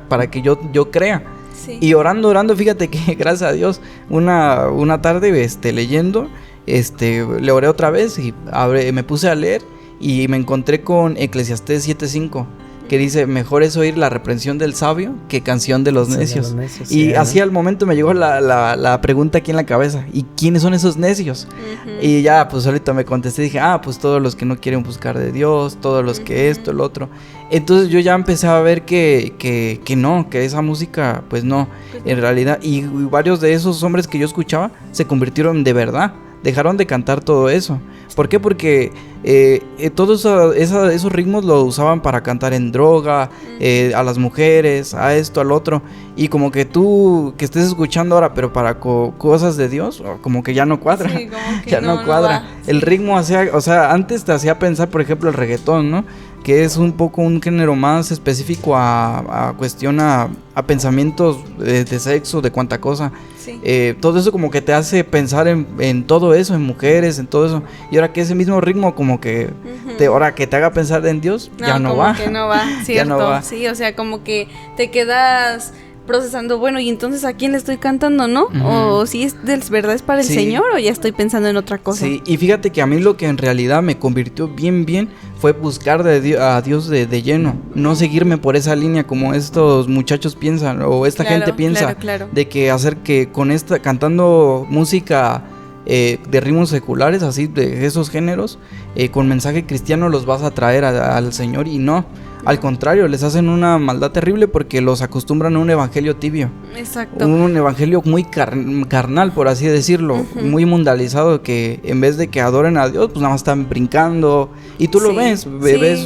Speaker 2: para que yo crea. Sí. Y orando, fíjate que gracias a Dios, una tarde leyendo, le oré otra vez y me puse a leer y me encontré con Eclesiastés 7:5. Que dice, mejor es oír la reprensión del sabio que canción de los necios. Y así al momento me llegó la pregunta aquí en la cabeza. ¿Y quiénes son esos necios? Y ya, pues ahorita me contesté. Dije, pues todos los que no quieren buscar de Dios, todos los que esto, el otro. Entonces yo ya empecé a ver que no, que esa música, pues no, en realidad. Y varios de esos hombres que yo escuchaba se convirtieron de verdad. Dejaron de cantar todo eso. ¿Por qué? Porque todos esos ritmos lo usaban para cantar en droga, a las mujeres, a esto, al otro. Y como que tú que estés escuchando ahora, pero para cosas de Dios, como que ya no cuadra. Sí, como que ya no cuadra. No el ritmo antes te hacía pensar, por ejemplo, el reggaetón, ¿no? Que es un poco un género más específico a pensamientos de sexo, de cuánta cosa. Sí. Todo eso como que te hace pensar en todo eso, en mujeres, en todo eso. Y ahora que ese mismo ritmo como que ahora que te haga pensar en Dios, ya no va.
Speaker 1: Que no va, cierto. Ya no va. Sí, o sea, como que te quedas procesando, bueno, y entonces ¿a quién le estoy cantando, no? O si es de verdad es para el Señor, o ya estoy pensando en otra cosa.
Speaker 2: Sí, y fíjate que a mí lo que en realidad me convirtió bien fue buscar a Dios de lleno, no seguirme por esa línea como estos muchachos piensan, o esta gente piensa, claro. De que hacer que con cantando música de ritmos seculares, así de esos géneros, con mensaje cristiano los vas a traer al Señor, y no. Al contrario, les hacen una maldad terrible porque los acostumbran a un evangelio tibio. Exacto. Un evangelio muy carnal, por así decirlo, muy mundanalizado, que en vez de que adoren a Dios, pues nada más están brincando. Y tú lo ves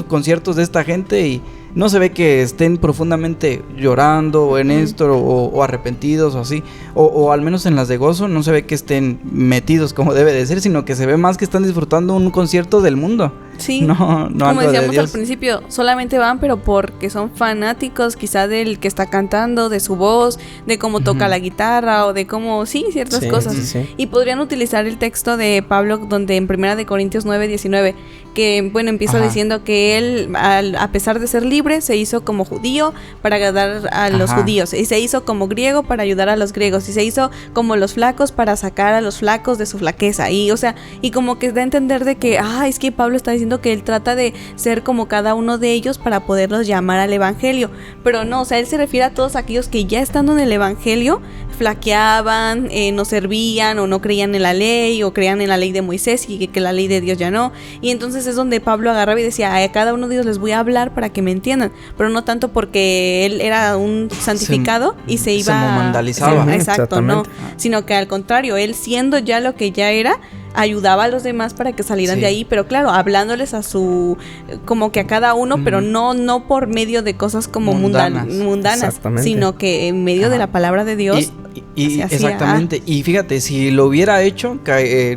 Speaker 2: conciertos de esta gente y no se ve que estén profundamente llorando en esto o arrepentidos o así. O al menos en las de gozo no se ve que estén metidos como debe de ser, sino que se ve más que están disfrutando un concierto del mundo.
Speaker 1: Sí,
Speaker 2: no
Speaker 1: como
Speaker 2: algo de
Speaker 1: decíamos al
Speaker 2: Dios.
Speaker 1: principio, solamente van pero porque son fanáticos quizá del que está cantando, de su voz, de cómo toca la guitarra o de cómo, sí, ciertas
Speaker 3: Sí,
Speaker 1: cosas.
Speaker 3: sí.
Speaker 1: Y podrían utilizar el texto de Pablo donde en 1 de Corintios 9:19, que bueno, empieza
Speaker 2: Ajá.
Speaker 1: diciendo que él, a pesar de ser libre, se hizo como judío para agradar a los
Speaker 2: Ajá.
Speaker 1: judíos, y se hizo como griego para ayudar a los griegos, y se hizo como los flacos para sacar a los flacos de su flaqueza, y o sea, y como que da a entender de que, es que Pablo está diciendo que él trata de ser como cada uno de ellos para poderlos llamar al evangelio, pero no, o sea, él se refiere a todos aquellos que ya estando en el evangelio flaqueaban, no servían o no creían en la ley o creían en la ley de Moisés y que la ley de Dios ya no, y entonces es donde Pablo agarraba y decía, a cada uno de ellos les voy a hablar para que me entiendan, pero no tanto porque él era un santificado y se iba
Speaker 2: momandalizaba.
Speaker 1: exacto, no,
Speaker 3: Exactamente.
Speaker 1: sino que al contrario, él siendo ya lo que ya era, ayudaba a los demás para que salieran
Speaker 2: Sí.
Speaker 1: de ahí, pero claro, hablándoles a su, como que a cada uno, pero no por medio de cosas como mundanas,
Speaker 3: Exactamente.
Speaker 1: sino que en medio de
Speaker 2: Ajá.
Speaker 1: la palabra de Dios.
Speaker 2: Y
Speaker 1: se hacía,
Speaker 2: exactamente. Y fíjate, si lo hubiera hecho,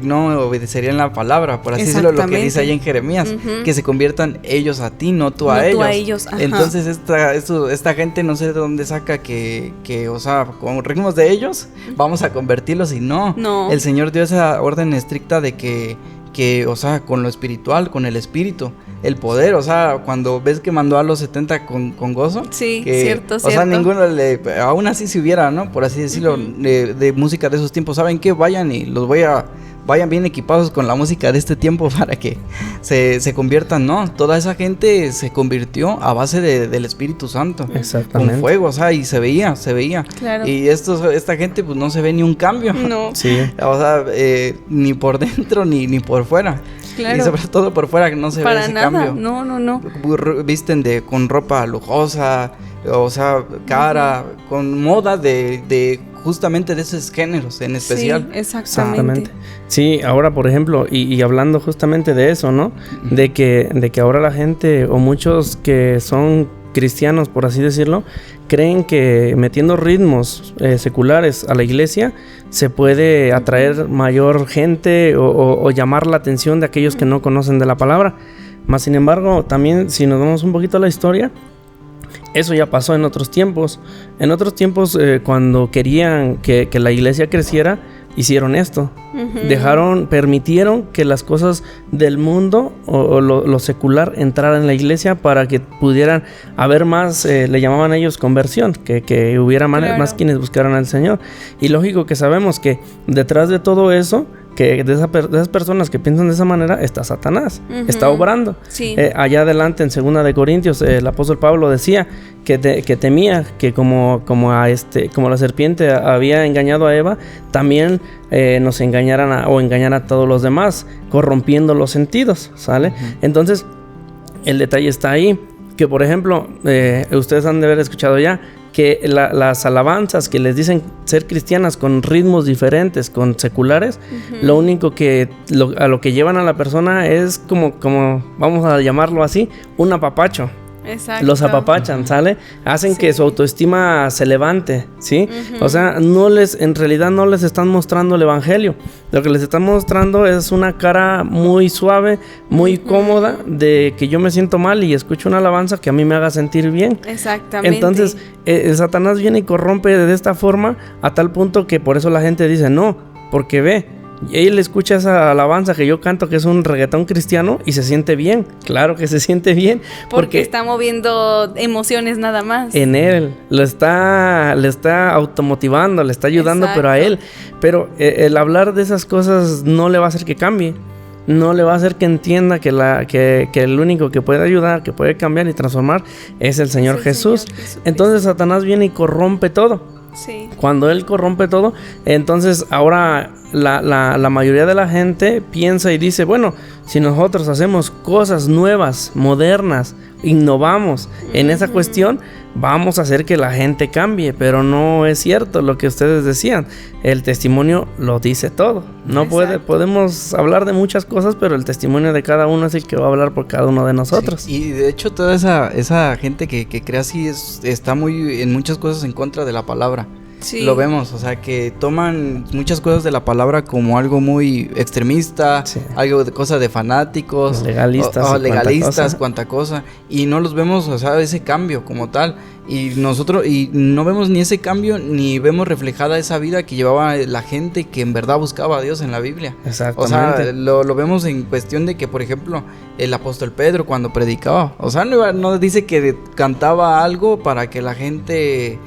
Speaker 2: no obedecerían la palabra, por así decirlo, lo que dice ahí en Jeremías,
Speaker 1: Ujú.
Speaker 2: que se conviertan ellos a ti, no tú a
Speaker 1: No
Speaker 2: ellos.
Speaker 1: tú a ellos, ajá.
Speaker 2: Entonces esta gente no sé de dónde saca que, o sea, con ritmos de ellos vamos a convertirlos, y no. El Señor dio esa orden estricta de que, o sea, con lo espiritual, con el espíritu, el poder, o sea, cuando ves que mandó a los 70 con gozo.
Speaker 1: Sí,
Speaker 2: que,
Speaker 1: cierto.
Speaker 2: O sea, ninguno aún así si hubiera, ¿no? Por así decirlo, de música de esos tiempos, ¿saben qué? Vayan y vayan bien equipados con la música de este tiempo para que se conviertan, ¿no? Toda esa gente se convirtió a base del Espíritu Santo.
Speaker 3: Exactamente.
Speaker 2: Con fuego, o sea, y se veía.
Speaker 1: Claro.
Speaker 2: Y esta gente pues no se ve ni un cambio.
Speaker 1: No.
Speaker 3: Sí.
Speaker 2: O sea, ni por dentro ni por fuera.
Speaker 1: Claro.
Speaker 2: Y sobre todo por fuera que no se ve
Speaker 1: Para
Speaker 2: ese
Speaker 1: nada.
Speaker 2: cambio.
Speaker 1: No.
Speaker 2: Visten con ropa lujosa, o sea, cara, con moda de justamente de esos géneros en especial.
Speaker 1: Sí, exactamente.
Speaker 3: Sí, ahora por ejemplo, y hablando justamente de eso, ¿no? De que ahora la gente o muchos que son cristianos, por así decirlo, creen que metiendo ritmos seculares a la iglesia se puede atraer mayor gente o llamar la atención de aquellos que no conocen de la palabra. Mas sin embargo, también si nos vamos un poquito a la historia, eso ya pasó en otros tiempos. En otros tiempos, cuando querían que la iglesia creciera, hicieron esto. Permitieron que las cosas del mundo o lo secular entraran en la iglesia para que pudieran haber más, le llamaban ellos conversión, que hubiera más quienes buscaran al Señor. Y lógico que sabemos que detrás de todo eso, que de esas personas que piensan de esa manera, está Satanás, está obrando.
Speaker 1: Sí.
Speaker 3: Allá adelante en 2 de Corintios, el apóstol Pablo decía que temía que como la serpiente había engañado a Eva, también nos engañaran o engañara a todos los demás, corrompiendo los sentidos, ¿sale? Entonces, el detalle está ahí, que por ejemplo, ustedes han de haber escuchado ya, que las alabanzas que les dicen ser cristianas con ritmos diferentes, con seculares, lo único que a lo que llevan a la persona es como vamos a llamarlo así, un apapacho.
Speaker 1: Exacto.
Speaker 3: Los apapachan, ¿sale? Hacen que su autoestima se levante, ¿sí? O sea, en realidad no les están mostrando el evangelio. Lo que les están mostrando es una cara muy suave, muy cómoda, de que yo me siento mal y escucho una alabanza que a mí me haga sentir bien.
Speaker 1: Exactamente.
Speaker 3: Entonces, Satanás viene y corrompe de esta forma a tal punto que por eso la gente dice no, porque ve. Y él escucha esa alabanza que yo canto, que es un reggaetón cristiano, y se siente bien. Claro que se siente bien.
Speaker 1: Porque está moviendo emociones nada más.
Speaker 3: En él. Le está automotivando, le está ayudando,
Speaker 1: Exacto.
Speaker 3: pero a él. Pero el hablar de esas cosas no le va a hacer que cambie. No le va a hacer que entienda que el único que puede ayudar, que puede cambiar y transformar es el Señor Jesús. Entonces Satanás viene y corrompe todo.
Speaker 1: Sí.
Speaker 3: Cuando él corrompe todo, entonces ahora la mayoría de la gente piensa y dice, bueno, si nosotros hacemos cosas nuevas, modernas, innovamos en esa cuestión, vamos a hacer que la gente cambie, pero no es cierto lo que ustedes decían. El testimonio lo dice todo. Podemos hablar de muchas cosas, pero el testimonio de cada uno es el que va a hablar por cada uno de nosotros.
Speaker 2: Sí, y de hecho toda esa gente que cree así está muy en muchas cosas en contra de la palabra.
Speaker 1: Sí.
Speaker 2: Lo vemos, o sea, que toman muchas cosas de la palabra como algo muy extremista,
Speaker 3: Sí.
Speaker 2: algo de cosas de fanáticos,
Speaker 3: Legalistas y
Speaker 2: legalistas,
Speaker 3: cuanta
Speaker 2: cuanta cosa, y no los vemos, o sea, ese cambio como tal, y nosotros, y no vemos ni ese cambio, ni vemos reflejada esa vida que llevaba la gente que en verdad buscaba a Dios en la Biblia.
Speaker 3: Exactamente.
Speaker 2: O sea, lo vemos en cuestión de que, por ejemplo, el apóstol Pedro cuando predicaba, o sea, no dice que cantaba algo para que la gente,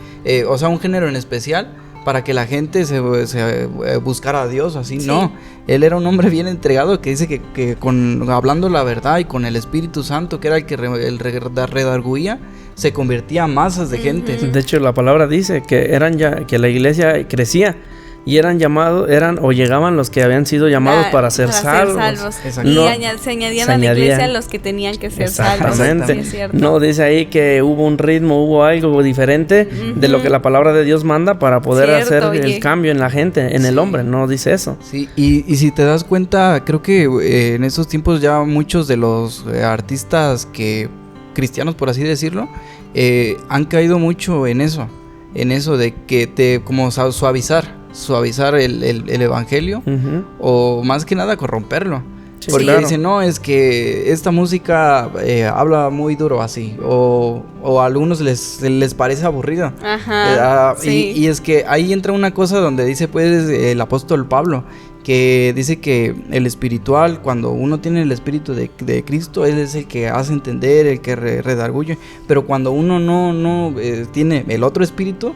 Speaker 2: o sea, un género en especial, para que la gente se buscara a Dios, así, sí. No, él era un hombre bien entregado que dice que hablando la verdad y con el Espíritu Santo, que era el que redarguía, se convertía en masas de gente.
Speaker 3: De hecho, la palabra dice que que la iglesia crecía y llegaban los que habían sido llamados para ser salvos.
Speaker 1: Y se añadían a la iglesia los que tenían que ser salvos.
Speaker 3: Exactamente.
Speaker 1: Sí, es
Speaker 3: no dice ahí que hubo un ritmo, hubo algo diferente de lo que la palabra de Dios manda para poder hacer el cambio en la gente, en el hombre. No dice eso.
Speaker 2: Sí, y si te das cuenta, creo que en estos tiempos ya muchos de los artistas cristianos, por así decirlo, han caído mucho en eso de que como suavizar el evangelio, o más que nada corromperlo. Sí, porque dicen, no, es que esta música habla muy duro así, o a algunos les parece aburrido.
Speaker 1: Ajá, sí.
Speaker 2: Y es que ahí entra una cosa donde dice pues el apóstol Pablo, que dice que el espiritual, cuando uno tiene el espíritu de Cristo, él es el que hace entender, el que redarguye, pero cuando uno no tiene el otro espíritu,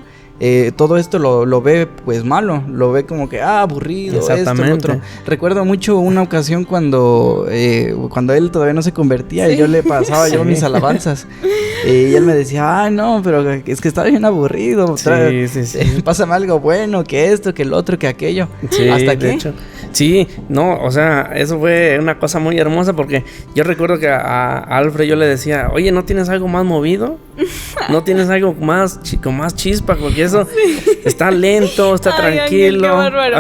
Speaker 2: todo esto lo ve pues malo, lo ve como que aburrido, esto, lo otro. Recuerdo mucho una ocasión cuando él todavía no se convertía, y yo le pasaba yo mis alabanzas, y él me decía, no, pero es que está bien aburrido, pásame algo bueno, que esto, que el otro, que aquello, hasta que
Speaker 3: sí, no, o sea, eso fue una cosa muy hermosa, porque yo recuerdo que a Alfred yo le decía, oye, ¿no tienes algo más movido? ¿No tienes algo más con más chispa? Porque eso está lento, está tranquilo.
Speaker 1: Qué bárbaro.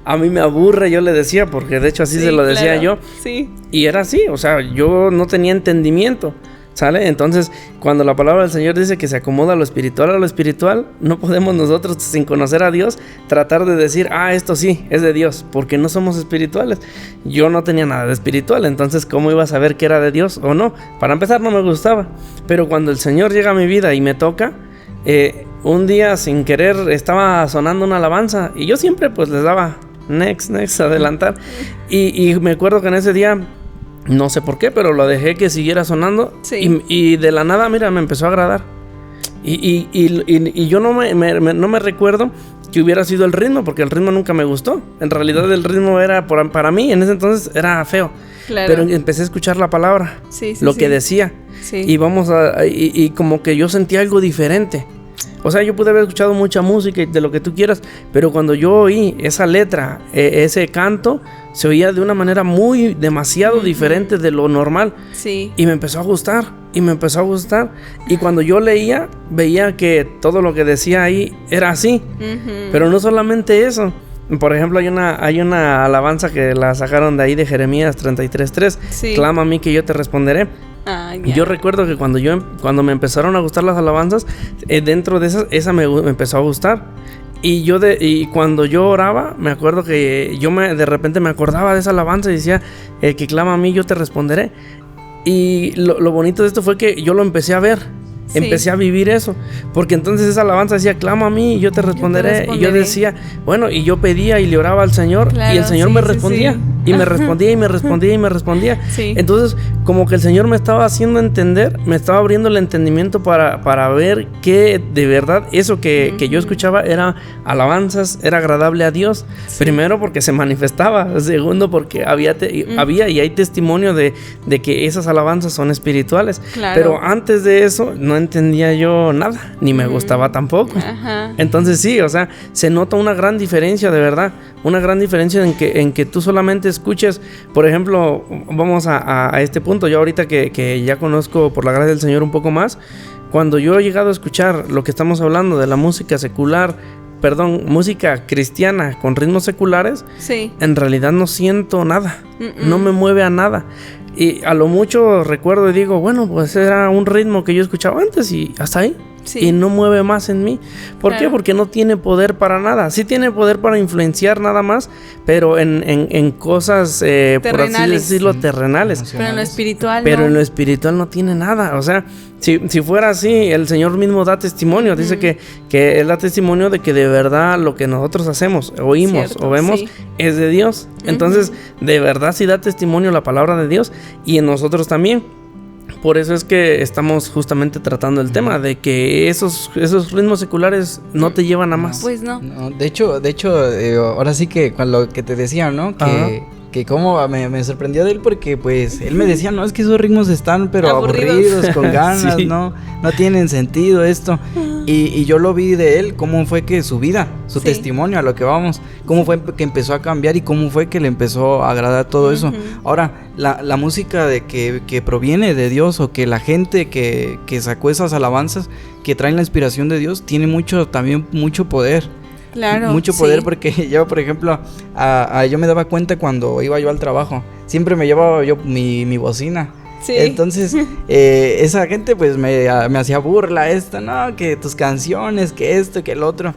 Speaker 3: A mí me aburre, yo le decía, porque de hecho así se lo decía yo.
Speaker 1: Sí.
Speaker 3: Y era así, o sea, yo no tenía entendimiento, ¿sale? Entonces, cuando la palabra del Señor dice que se acomoda a lo espiritual, no podemos nosotros, sin conocer a Dios, tratar de decir, esto sí, es de Dios, porque no somos espirituales. Yo no tenía nada de espiritual, entonces, ¿cómo iba a saber que era de Dios o no? Para empezar, no me gustaba. Pero cuando el Señor llega a mi vida y me toca, un día sin querer estaba sonando una alabanza, y yo siempre pues les daba next, adelantar. Y me acuerdo que en ese día, no sé por qué, pero lo dejé que siguiera sonando.
Speaker 1: Sí.
Speaker 3: Y de la nada, mira, me empezó a agradar. Y yo no me recuerdo que hubiera sido el ritmo, porque el ritmo nunca me gustó. En realidad el ritmo era, para mí, en ese entonces era feo.
Speaker 1: Claro.
Speaker 3: Pero empecé a escuchar la palabra, lo que decía. Sí. Y como que yo sentía algo diferente. O sea, yo pude haber escuchado mucha música y de lo que tú quieras, pero cuando yo oí esa letra, ese canto, se oía de una manera demasiado diferente de lo normal.
Speaker 1: Sí.
Speaker 3: Y me empezó a gustar, y cuando yo leía, veía que todo lo que decía ahí era así. Pero no solamente eso. Por ejemplo, hay una alabanza que la sacaron de ahí de Jeremías 33:3.
Speaker 1: Sí.
Speaker 3: Clama a mí que yo te responderé. Yo recuerdo que cuando me empezaron a gustar las alabanzas, dentro de esa me empezó a gustar. Y cuando yo oraba, me acuerdo que de repente me acordaba de esa alabanza y decía, el que clama a mí, yo te responderé. Y lo bonito de esto fue que yo lo empecé a ver. Sí. Empecé a vivir eso, porque entonces esa alabanza decía, clama a mí y yo te responderé. Y yo decía, bueno, y yo pedía y le oraba al Señor, claro, y el Señor me respondía, y me respondía, y me respondía, y me respondía. Sí. Entonces, como que el Señor me estaba haciendo entender, me estaba abriendo el entendimiento para ver que de verdad eso que yo escuchaba era alabanzas, era agradable a Dios. Sí. Primero porque se manifestaba, segundo porque había y hay testimonio de que esas alabanzas son espirituales. Claro. Pero antes de eso no entendía yo nada, ni me gustaba tampoco. Ajá. Entonces sí, o sea, se nota una gran diferencia, de verdad, una gran diferencia en que tú solamente escuches. Por ejemplo, vamos a este punto, yo ahorita que ya conozco por la gracia del Señor un poco más, cuando yo he llegado a escuchar lo que estamos hablando de la música música cristiana con ritmos seculares, sí, en realidad no siento nada, no me mueve a nada. Y a lo mucho recuerdo y digo, bueno, pues era un ritmo que yo escuchaba antes y hasta ahí.
Speaker 1: Sí.
Speaker 3: y no mueve más en mí. ¿Por
Speaker 1: Claro.
Speaker 3: qué? Porque no tiene poder para nada. Sí tiene poder para influenciar nada más, pero en cosas, por así
Speaker 1: Terrenales.
Speaker 3: decirlo, terrenales.
Speaker 1: Pero en lo espiritual
Speaker 3: Pero
Speaker 1: no.
Speaker 3: en lo espiritual no tiene nada. O sea, si fuera así, el Señor mismo da testimonio. Dice que Él da testimonio de que de verdad lo que nosotros hacemos, oímos
Speaker 1: Cierto,
Speaker 3: o vemos
Speaker 1: sí.
Speaker 3: es de Dios. Entonces, de verdad sí da testimonio la palabra de Dios y en nosotros también. Por eso es que estamos justamente tratando el tema de que esos ritmos seculares no te llevan a más.
Speaker 1: Pues no.
Speaker 2: No, de hecho, ahora sí que con lo que te decía, ¿no?
Speaker 3: Ajá.
Speaker 2: Que como me sorprendió de él porque pues él me decía, no, es que esos ritmos están pero
Speaker 1: Aburridos.
Speaker 2: aburridos, con ganas,
Speaker 3: Sí.
Speaker 2: no tienen sentido esto. Y yo lo vi de él, cómo fue que su vida, su
Speaker 1: Sí.
Speaker 2: testimonio, a lo que vamos, cómo fue que empezó a cambiar y cómo fue que le empezó a agradar todo eso. Ahora, la música de que proviene de Dios o que la gente que sacó esas alabanzas que traen la inspiración de Dios, tiene también mucho poder.
Speaker 1: Claro.
Speaker 2: Mucho poder
Speaker 1: sí.
Speaker 2: porque yo, por ejemplo, yo me daba cuenta cuando iba yo al trabajo. Siempre me llevaba yo mi bocina.
Speaker 1: Sí.
Speaker 2: Entonces, esa gente pues me hacía burla no, que tus canciones, que esto, que el otro.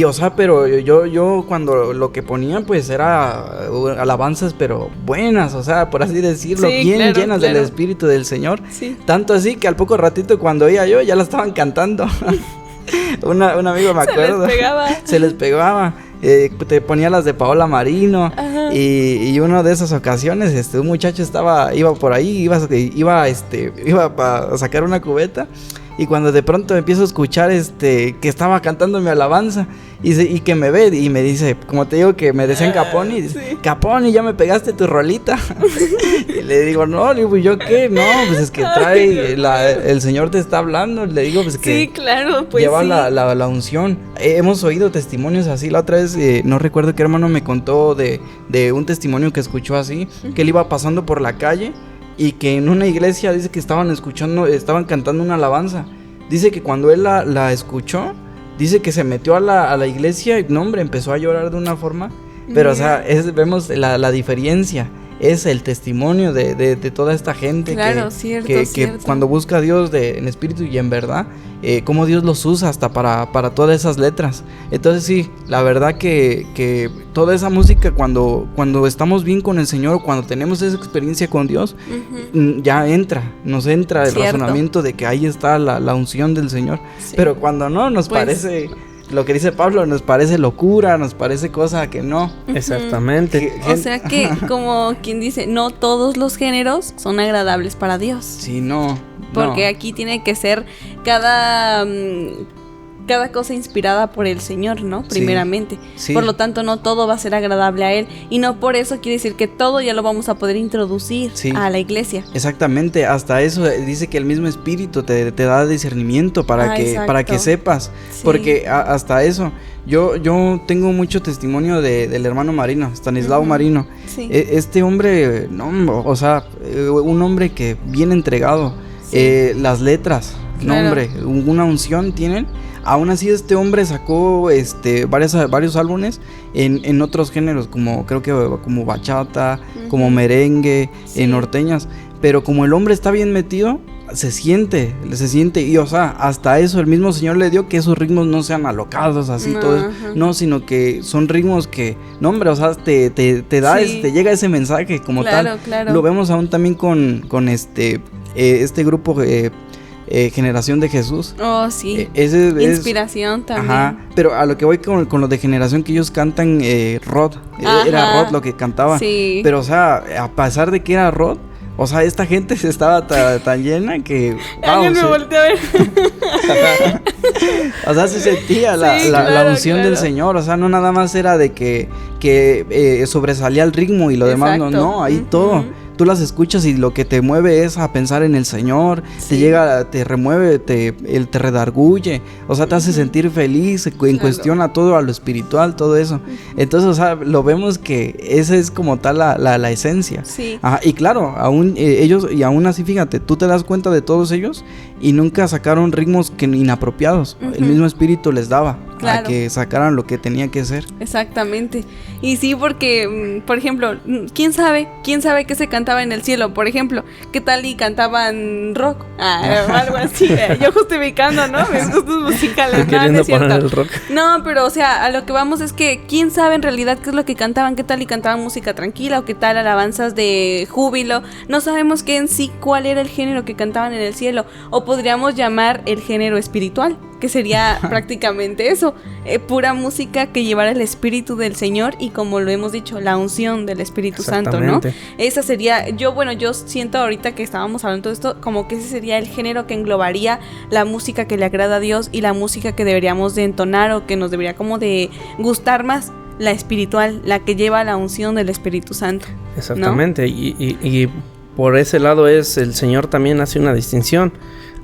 Speaker 2: O sea, pero yo cuando lo que ponía pues era alabanzas, pero buenas, o sea, por así decirlo,
Speaker 1: Sí,
Speaker 2: bien
Speaker 1: claro,
Speaker 2: llenas del
Speaker 1: claro.
Speaker 2: Espíritu del Señor.
Speaker 1: Sí.
Speaker 2: Tanto así que al poco ratito cuando oía yo, ya la estaban cantando. Un amigo me acuerdo.
Speaker 1: Se les pegaba.
Speaker 2: Se les pegaba. Te ponía las de Paola Marino.
Speaker 1: Ajá.
Speaker 2: Y una de esas ocasiones, un muchacho iba por ahí, iba a sacar una cubeta. Y cuando de pronto empiezo a escuchar que estaba cantando mi alabanza y que me ve y me dice, como te digo que me decían Caponi, dice,
Speaker 1: sí.
Speaker 2: Caponi, ya me pegaste tu rolita. Y le digo, no, le digo, ¿yo qué? No, pues es que el Señor te está hablando. Le digo, pues que
Speaker 1: Sí, claro, pues
Speaker 2: lleva
Speaker 1: sí.
Speaker 2: la unción. Hemos oído testimonios así. La otra vez, no recuerdo qué hermano me contó de un testimonio que escuchó así, que él iba pasando por la calle y que en una iglesia dice que estaban cantando una alabanza. Dice que cuando él la escuchó, dice que se metió a la iglesia y no, hombre, empezó a llorar de una forma. Pero, o sea, vemos la diferencia. Es el testimonio de toda esta gente
Speaker 1: Claro, cierto,
Speaker 2: que
Speaker 1: cierto.
Speaker 2: cuando busca a Dios en espíritu y en verdad, cómo Dios los usa hasta para todas esas letras. Entonces sí, la verdad que toda esa música cuando estamos bien con el Señor, cuando tenemos esa experiencia con Dios, nos entra el
Speaker 1: Cierto.
Speaker 2: razonamiento de que ahí está la unción del Señor.
Speaker 1: Sí.
Speaker 2: Pero cuando no, nos
Speaker 1: Pues-
Speaker 2: parece, lo que dice Pablo, nos parece locura, nos parece cosa que no.
Speaker 3: Exactamente.
Speaker 1: O sea que, como quien dice, no todos los géneros son agradables para Dios.
Speaker 2: Sí, no.
Speaker 1: Porque
Speaker 2: no.
Speaker 1: aquí tiene que ser cada cosa inspirada por el Señor, ¿no?
Speaker 2: Sí,
Speaker 1: Primeramente.
Speaker 2: sí.
Speaker 1: Por lo tanto, no todo va a ser agradable a Él. Y no por eso quiere decir que todo ya lo vamos a poder introducir
Speaker 2: Sí.
Speaker 1: a la iglesia.
Speaker 2: Exactamente, hasta eso dice que el mismo espíritu te da discernimiento para
Speaker 1: exacto.
Speaker 2: que sepas,
Speaker 1: Sí.
Speaker 2: porque hasta eso, yo tengo mucho testimonio del hermano Marino, Stanislao Marino.
Speaker 1: Sí.
Speaker 2: Este hombre, no, o sea, un hombre que bien entregado,
Speaker 1: Sí.
Speaker 2: las letras, no,
Speaker 1: Claro.
Speaker 2: hombre, una unción tienen. Aún así este hombre sacó varios álbumes en otros géneros, como creo que como bachata, como merengue,
Speaker 1: Sí.
Speaker 2: norteñas, pero como el hombre está bien metido, se siente, y o sea, hasta eso el mismo Señor le dio, que esos ritmos no sean alocados así,
Speaker 1: No,
Speaker 2: todo eso,
Speaker 1: ajá.
Speaker 2: no, sino que son ritmos que, no, hombre, o sea, te da,
Speaker 1: Sí.
Speaker 2: te llega ese mensaje como
Speaker 1: Claro,
Speaker 2: tal.
Speaker 1: claro.
Speaker 2: Lo vemos aún también con este grupo Generación de Jesús.
Speaker 1: Oh, sí.
Speaker 2: Ese es
Speaker 1: Inspiración también.
Speaker 2: Ajá, pero a lo que voy con lo de Generación, que ellos cantan Rod. Era
Speaker 1: Ajá.
Speaker 2: Rod lo que cantaba.
Speaker 1: Sí.
Speaker 2: Pero, o sea, a pesar de que era Rod, o sea, esta gente estaba tan llena que.
Speaker 1: Ángel me
Speaker 2: se-
Speaker 1: volteó a ver.
Speaker 2: o sea, se sentía la
Speaker 1: Sí, claro,
Speaker 2: unción del
Speaker 1: claro.
Speaker 2: Señor. O sea, no nada más era de que sobresalía el ritmo y lo demás. No,
Speaker 1: Exacto.
Speaker 2: no, ahí
Speaker 1: Ujú.
Speaker 2: todo. Tú las escuchas y lo que te mueve es a pensar en el Señor,
Speaker 1: Sí.
Speaker 2: te remueve, te redarguye, o sea, te hace sentir feliz, en cuestión a todo, a lo espiritual, todo eso. Entonces, o sea, lo vemos que esa es como tal la esencia.
Speaker 1: Sí.
Speaker 2: Ajá, y claro, aún ellos, y aún así, fíjate, tú te das cuenta de todos ellos y nunca sacaron ritmos inapropiados. El
Speaker 1: Ujú.
Speaker 2: mismo espíritu les daba.
Speaker 1: Claro.
Speaker 2: a que sacaran lo que tenía que ser.
Speaker 1: Exactamente. Y sí, porque, por ejemplo, ¿quién sabe qué se cantaba en el cielo? Por ejemplo, ¿qué tal y cantaban rock? O algo así. Yo justificando, ¿no? Mis gustos musicales.
Speaker 3: Queriendo
Speaker 1: no es cierto.
Speaker 3: poner el rock.
Speaker 1: No, pero o sea, a lo que vamos es que ¿quién sabe en realidad qué es lo que cantaban? ¿Qué tal y cantaban música tranquila o qué tal alabanzas de júbilo? No sabemos qué en sí cuál era el género que cantaban en el cielo. O podríamos llamar el género espiritual, que sería prácticamente eso, pura música que llevara el espíritu del Señor y, como lo hemos dicho, la unción del Espíritu Santo, ¿no? Esa sería, yo siento ahorita que estábamos hablando de esto, como que ese sería el género que englobaría la música que le agrada a Dios y la música que deberíamos de entonar o que nos debería como de gustar más, la espiritual, la que lleva la unción del Espíritu Santo.
Speaker 3: Exactamente, ¿no? Y por ese lado el Señor también hace una distinción.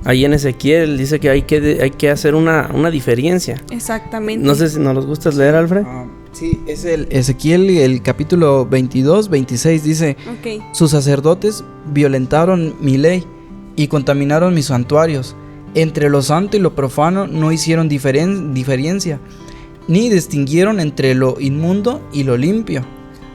Speaker 3: Ahí en Ezequiel dice que hay que hacer una diferencia.
Speaker 1: Exactamente.
Speaker 3: No sé si nos los gustas leer, Alfred.
Speaker 2: Sí, es el Ezequiel, el capítulo 22, 26, dice:
Speaker 1: okay.
Speaker 2: Sus sacerdotes violentaron mi ley y contaminaron mis santuarios. Entre lo santo y lo profano no hicieron diferencia, ni distinguieron entre lo inmundo y lo limpio.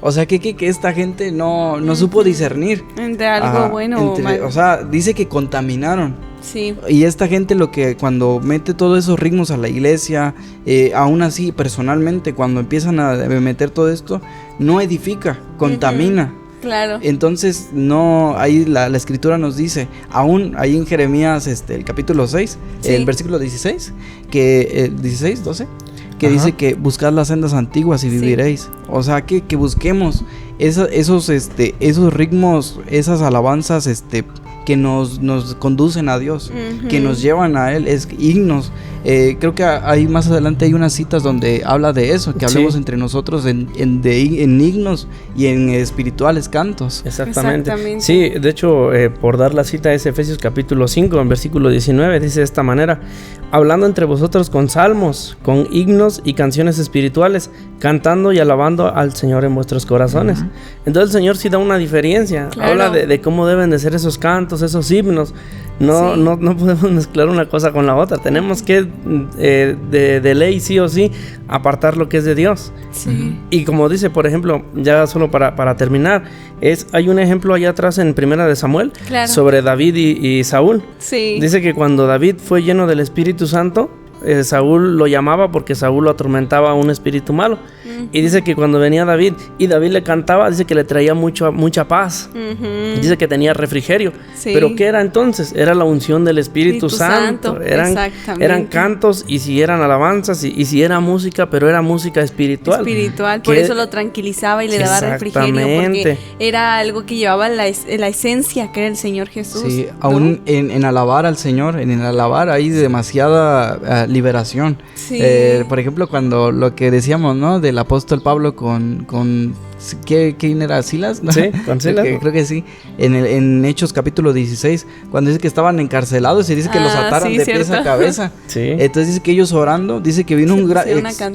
Speaker 2: O sea, que esta gente no supo discernir
Speaker 1: entre algo bueno o malo.
Speaker 2: O sea, dice que contaminaron.
Speaker 1: Sí.
Speaker 2: Y esta gente cuando mete todos esos ritmos a la iglesia, aún así, personalmente, cuando empiezan a meter todo esto, no edifica, contamina.
Speaker 1: Claro.
Speaker 2: Entonces, ahí la escritura nos dice, aún ahí en Jeremías, el capítulo 6, sí. El versículo 16, 12, que dice que buscad las sendas antiguas y viviréis. Sí. O sea, que busquemos esos ritmos, esas alabanzas, que nos conducen a Dios, que nos llevan a Él, es himnos. Creo que ahí más adelante hay unas citas donde habla de eso, que hablemos entre nosotros en himnos y en espirituales cantos.
Speaker 3: Exactamente. Sí, de hecho, por dar la cita es Efesios capítulo 5, en versículo 19, dice de esta manera: hablando entre vosotros con salmos, con himnos y canciones espirituales, cantando y alabando al Señor en vuestros corazones. Entonces el Señor sí da una diferencia, claro. Habla de cómo deben de ser esos cantos, esos himnos. No podemos mezclar una cosa con la otra. Tenemos que de ley, sí o sí, apartar lo que es de Dios.
Speaker 1: Sí.
Speaker 3: Y como dice, por ejemplo, ya solo para terminar, hay un ejemplo allá atrás en Primera de Samuel, claro. sobre David y Saúl.
Speaker 1: Sí.
Speaker 3: Dice que cuando David fue lleno del Espíritu Santo, Saúl lo llamaba porque Saúl lo atormentaba a un espíritu malo. Y dice que cuando venía David y David le cantaba, dice que le traía mucha paz. Dice que tenía refrigerio. Sí. Pero ¿qué era entonces? Era la unción del Espíritu Santo. Eran cantos, y si eran alabanzas, y si era música, pero era música espiritual.
Speaker 1: Por eso lo tranquilizaba y le daba refrigerio, porque era algo que llevaba la esencia que era el Señor Jesús. Sí,
Speaker 2: ¿no? Aún en alabar al Señor, en el alabar hay demasiada liberación. Sí. Por ejemplo, cuando lo que decíamos, ¿no? Del apóstol Pablo con ¿quién era? ¿Silas? ¿No?
Speaker 3: Sí, con Silas.
Speaker 2: Creo que sí. En Hechos capítulo 16, cuando dice que estaban encarcelados y dice que los ataron de pies a cabeza. Sí. Entonces dice que ellos orando, dice que vino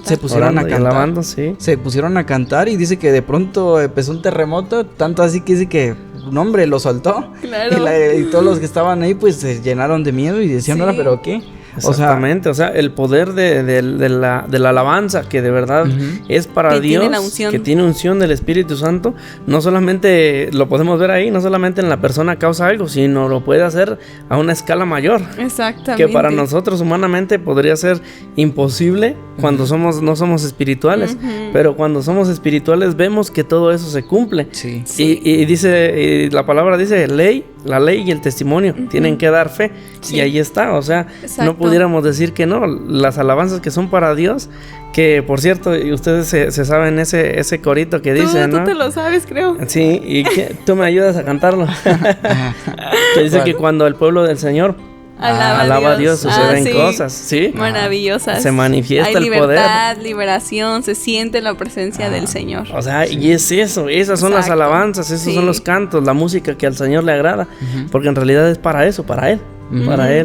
Speaker 2: se pusieron a cantar.
Speaker 3: Alabando, sí.
Speaker 2: Se pusieron a cantar y dice que de pronto empezó un terremoto, tanto así que dice que un hombre lo soltó. Claro. Y todos los que estaban ahí pues se llenaron de miedo y decían, ¿ahora pero qué?
Speaker 3: Exactamente, o sea, el poder de la alabanza, que de verdad es para Dios, que tiene unción del Espíritu Santo, no solamente lo podemos ver ahí, no solamente en la persona causa algo, sino lo puede hacer a una escala mayor.
Speaker 1: Exactamente.
Speaker 3: Que para nosotros humanamente podría ser imposible cuando no somos espirituales, pero cuando somos espirituales vemos que todo eso se cumple.
Speaker 2: Sí.
Speaker 3: Y dice, la palabra dice, la ley y el testimonio tienen que dar fe, y ahí está, o sea, no pudiéramos decir que no. Las alabanzas que son para Dios, que por cierto, ustedes se saben ese corito que dice, ¿no?
Speaker 1: Tú te lo sabes, creo.
Speaker 3: Sí, y tú me ayudas a cantarlo. Que dice que cuando el pueblo del Señor alaba a Dios, suceden cosas, ¿sí?
Speaker 1: Maravillosas.
Speaker 3: Se manifiesta
Speaker 1: el
Speaker 3: poder.
Speaker 1: Hay libertad, liberación, se siente la presencia del Señor.
Speaker 3: O sea, y es eso, esas son las alabanzas, esos son los cantos, la música que al Señor le agrada, porque en realidad es para eso, para Él,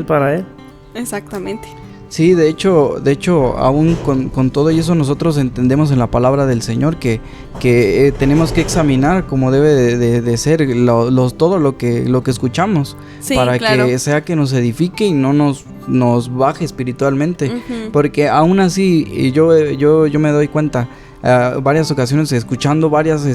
Speaker 3: para Él.
Speaker 1: Exactamente.
Speaker 2: Sí, de hecho, aún con todo y eso nosotros entendemos en la palabra del Señor que tenemos que examinar como debe de ser todo lo que escuchamos, sí, para claro, que sea que nos edifique y no nos baje espiritualmente, porque aún así yo me doy cuenta varias ocasiones escuchando varias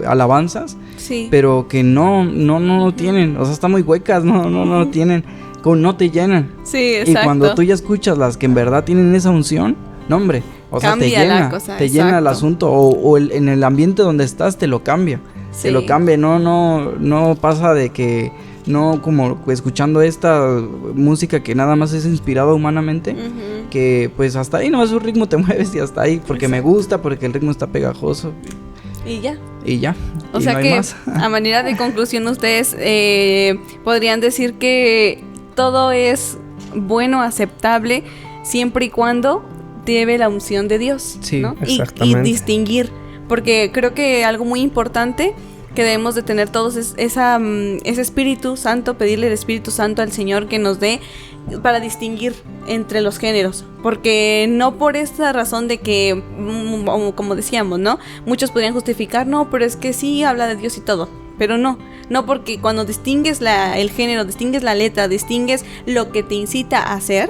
Speaker 2: alabanzas, sí, pero que no tienen, o sea, están muy huecas, no tienen, no te llenan.
Speaker 1: Sí, exacto.
Speaker 2: Y cuando tú ya escuchas las que en verdad tienen esa unción, no hombre, o sea, te llena, llena el asunto, o en el ambiente donde estás te lo cambia. Sí. Te lo cambia, no pasa de que no como escuchando esta música que nada más es inspirada humanamente, que pues hasta ahí nomás un ritmo te mueves y hasta ahí, porque me gusta, porque el ritmo está pegajoso.
Speaker 1: Y ya.
Speaker 2: O
Speaker 1: sea
Speaker 2: no
Speaker 1: que,
Speaker 2: más.
Speaker 1: A manera de conclusión, ustedes podrían decir que todo es bueno, aceptable, siempre y cuando lleve la unción de Dios,
Speaker 2: sí,
Speaker 1: ¿no?
Speaker 3: Y
Speaker 1: distinguir, porque creo que algo muy importante que debemos de tener todos es ese Espíritu Santo, pedirle el Espíritu Santo al Señor que nos dé para distinguir entre los géneros, porque no por esta razón de que, como decíamos, ¿no? Muchos podrían justificar, no, pero es que sí habla de Dios y todo, pero no porque cuando distingues el género, distingues la letra, distingues lo que te incita a hacer,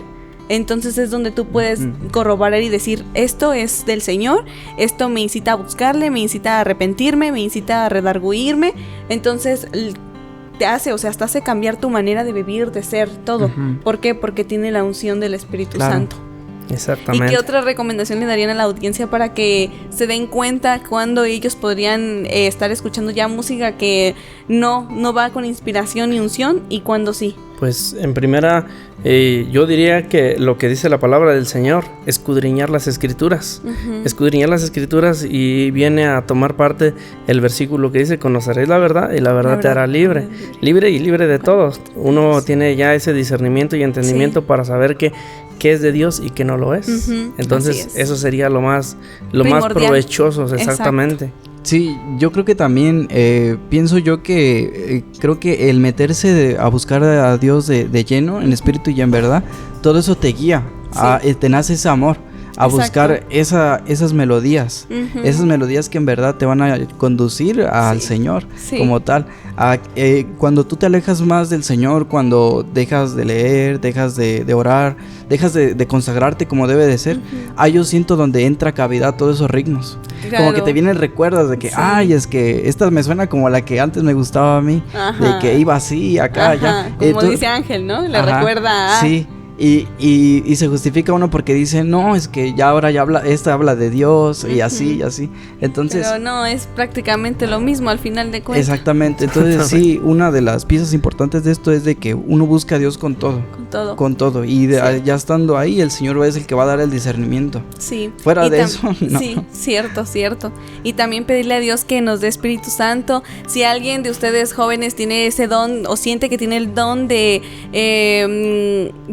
Speaker 1: entonces es donde tú puedes corroborar y decir, esto es del Señor, esto me incita a buscarle, me incita a arrepentirme, me incita a redarguirme, entonces te hace, o sea, hasta hace cambiar tu manera de vivir, de ser, todo. ¿Por qué? Porque tiene la unción del Espíritu Santo.
Speaker 3: Exactamente.
Speaker 1: ¿Y qué otra recomendación le darían a la audiencia para que se den cuenta cuando ellos podrían estar escuchando ya música que no va con inspiración ni unción, y cuando sí?
Speaker 3: Pues en primera, yo diría que lo que dice la palabra del Señor, escudriñar las Escrituras. Escudriñar las Escrituras, y viene a tomar parte el versículo que dice, conoceréis la verdad y la verdad te hará libre y libre de todos. Uno tiene ya ese discernimiento y entendimiento para saber qué es de Dios y qué no lo es. Entonces eso sería lo más provechoso, exactamente.
Speaker 1: Exacto.
Speaker 2: Sí, yo creo que también pienso yo que creo que el meterse a buscar a Dios de lleno, en espíritu y en verdad, todo eso te guía, te nace ese amor a buscar esas melodías, esas melodías que en verdad te van a conducir al Señor como tal. Cuando tú te alejas más del Señor, cuando dejas de leer, dejas de orar, dejas de consagrarte como debe de ser, yo siento donde entra cavidad todos esos ritmos. Claro. Como que te vienen recuerdos de que, es que esta me suena como la que antes me gustaba a mí, de que iba así, acá, allá.
Speaker 1: Como dice Ángel, ¿no? Le recuerda a...
Speaker 2: Sí. Y se justifica uno porque dice, no, es que ya ahora habla de Dios y así y así. Entonces,
Speaker 1: pero no, es prácticamente lo mismo al final de cuentas.
Speaker 2: Exactamente. Entonces sí, una de las piezas importantes de esto es de que uno busca a Dios con todo. Con todo. Y ya estando ahí, el Señor es el que va a dar el discernimiento.
Speaker 1: Sí.
Speaker 2: Fuera de eso, no.
Speaker 1: Sí, cierto. Y también pedirle a Dios que nos dé Espíritu Santo. Si alguien de ustedes jóvenes tiene ese don o siente que tiene el don de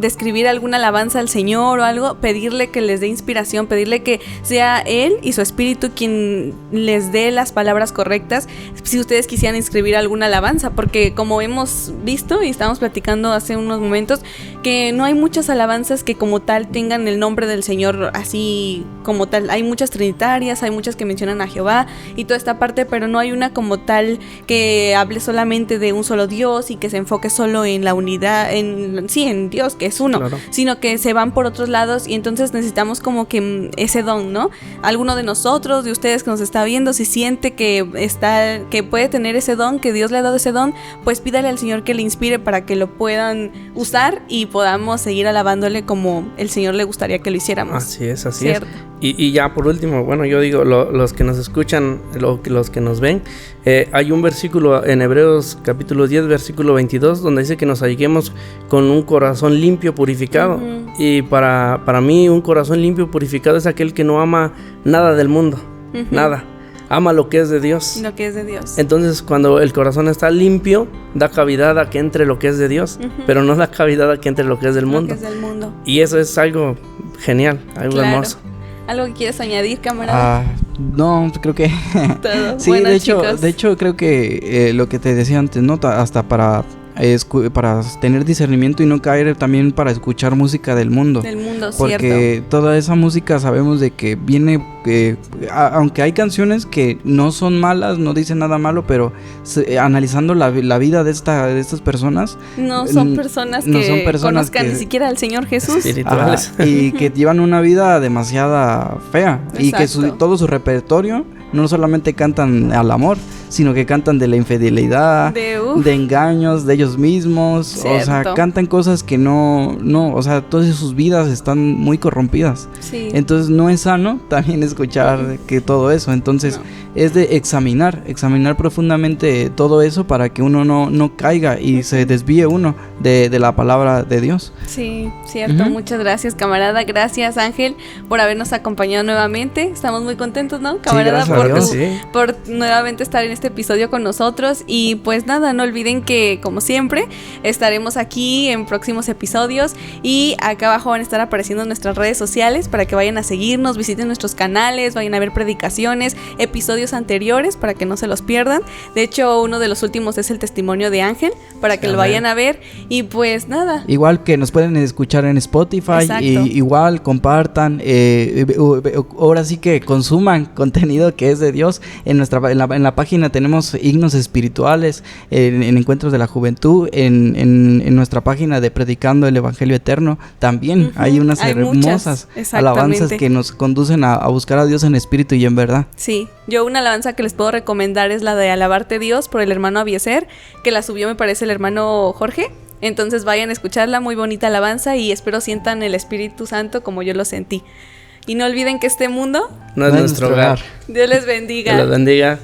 Speaker 1: escribir alguna alabanza al Señor o algo, pedirle que les dé inspiración, pedirle que sea Él y su Espíritu quien les dé las palabras correctas si ustedes quisieran escribir alguna alabanza, porque como hemos visto y estábamos platicando hace unos momentos, que no hay muchas alabanzas que como tal tengan el nombre del Señor así como tal. Hay muchas trinitarias, hay muchas que mencionan a Jehová y toda esta parte, pero no hay una como tal que hable solamente de un solo Dios y que se enfoque solo en la unidad, en Dios, que es uno. Claro. Sino que se van por otros lados y entonces necesitamos como que ese don, ¿no? Alguno de nosotros, de ustedes que nos está viendo, si siente que puede tener ese don, que Dios le ha dado ese don, pues pídale al Señor que le inspire para que lo puedan usar y podamos seguir alabándole como el Señor le gustaría que lo hiciéramos.
Speaker 3: Así es. Y ya por último, bueno, yo digo, los que nos escuchan, los que nos ven, hay un versículo en Hebreos capítulo 10, versículo 22, donde dice que nos alleguemos con un corazón limpio, purificado. Y para mí un corazón limpio, purificado es aquel que no ama nada del mundo, nada. Ama lo que es de Dios.
Speaker 1: Lo que es de Dios.
Speaker 3: Entonces, cuando el corazón está limpio, da cavidad a que entre lo que es de Dios, pero no da cavidad a que entre lo que es del mundo.
Speaker 1: Lo que es del mundo.
Speaker 3: Y eso es algo genial, algo hermoso.
Speaker 1: ¿Algo que quieres añadir, camarada?
Speaker 2: No, creo que...
Speaker 1: Todo.
Speaker 2: Sí,
Speaker 1: bueno,
Speaker 2: de hecho creo que lo que te decía antes, ¿no? Hasta para para tener discernimiento y no caer también para escuchar música del mundo.
Speaker 1: Del mundo,
Speaker 2: porque
Speaker 1: cierto.
Speaker 2: toda esa música sabemos de que viene, aunque hay canciones que no son malas, no dicen nada malo, pero analizando la vida de estas personas,
Speaker 1: no son personas que conozcan ni siquiera al Señor Jesús.
Speaker 3: Espirituales.
Speaker 2: Y que llevan una vida demasiada fea.
Speaker 1: Exacto.
Speaker 2: Y que todo su repertorio no solamente cantan al amor, sino que cantan de la infidelidad, de engaños de ellos mismos.
Speaker 1: Cierto.
Speaker 2: O sea, cantan cosas que no, o sea, todas sus vidas están muy corrompidas.
Speaker 1: Sí.
Speaker 2: Entonces no es sano también escuchar que todo eso. Entonces es de examinar profundamente todo eso para que uno no caiga y se desvíe uno de la palabra de Dios.
Speaker 1: Sí, cierto. Muchas gracias, camarada. Gracias, Ángel, por habernos acompañado nuevamente. Estamos muy contentos, ¿no, camarada?
Speaker 2: Sí,
Speaker 1: por nuevamente estar en este episodio con nosotros. Y pues nada, no olviden que, como siempre, estaremos aquí en próximos episodios. Y acá abajo van a estar apareciendo nuestras redes sociales para que vayan a seguirnos, visiten nuestros canales, vayan a ver predicaciones, episodios anteriores para que no se los pierdan. De hecho, uno de los últimos es el testimonio de Ángel, para que lo vayan a ver. Y pues nada.
Speaker 2: Igual que nos pueden escuchar en Spotify. Y igual compartan. Ahora sí que consuman contenido que es de Dios. En la página tenemos himnos espirituales, en Encuentros de la Juventud, en nuestra página de Predicando el Evangelio Eterno también hay unas hermosas alabanzas que nos conducen a buscar a Dios en espíritu y en verdad.
Speaker 1: Sí, yo una alabanza que les puedo recomendar es la de Alabarte Dios por el hermano Abieser, que la subió me parece el hermano Jorge. Entonces vayan a escucharla, muy bonita alabanza, y espero sientan el Espíritu Santo como yo lo sentí. Y no olviden que este mundo
Speaker 3: no es nuestro hogar.
Speaker 1: Dios les bendiga.
Speaker 3: Dios les bendiga.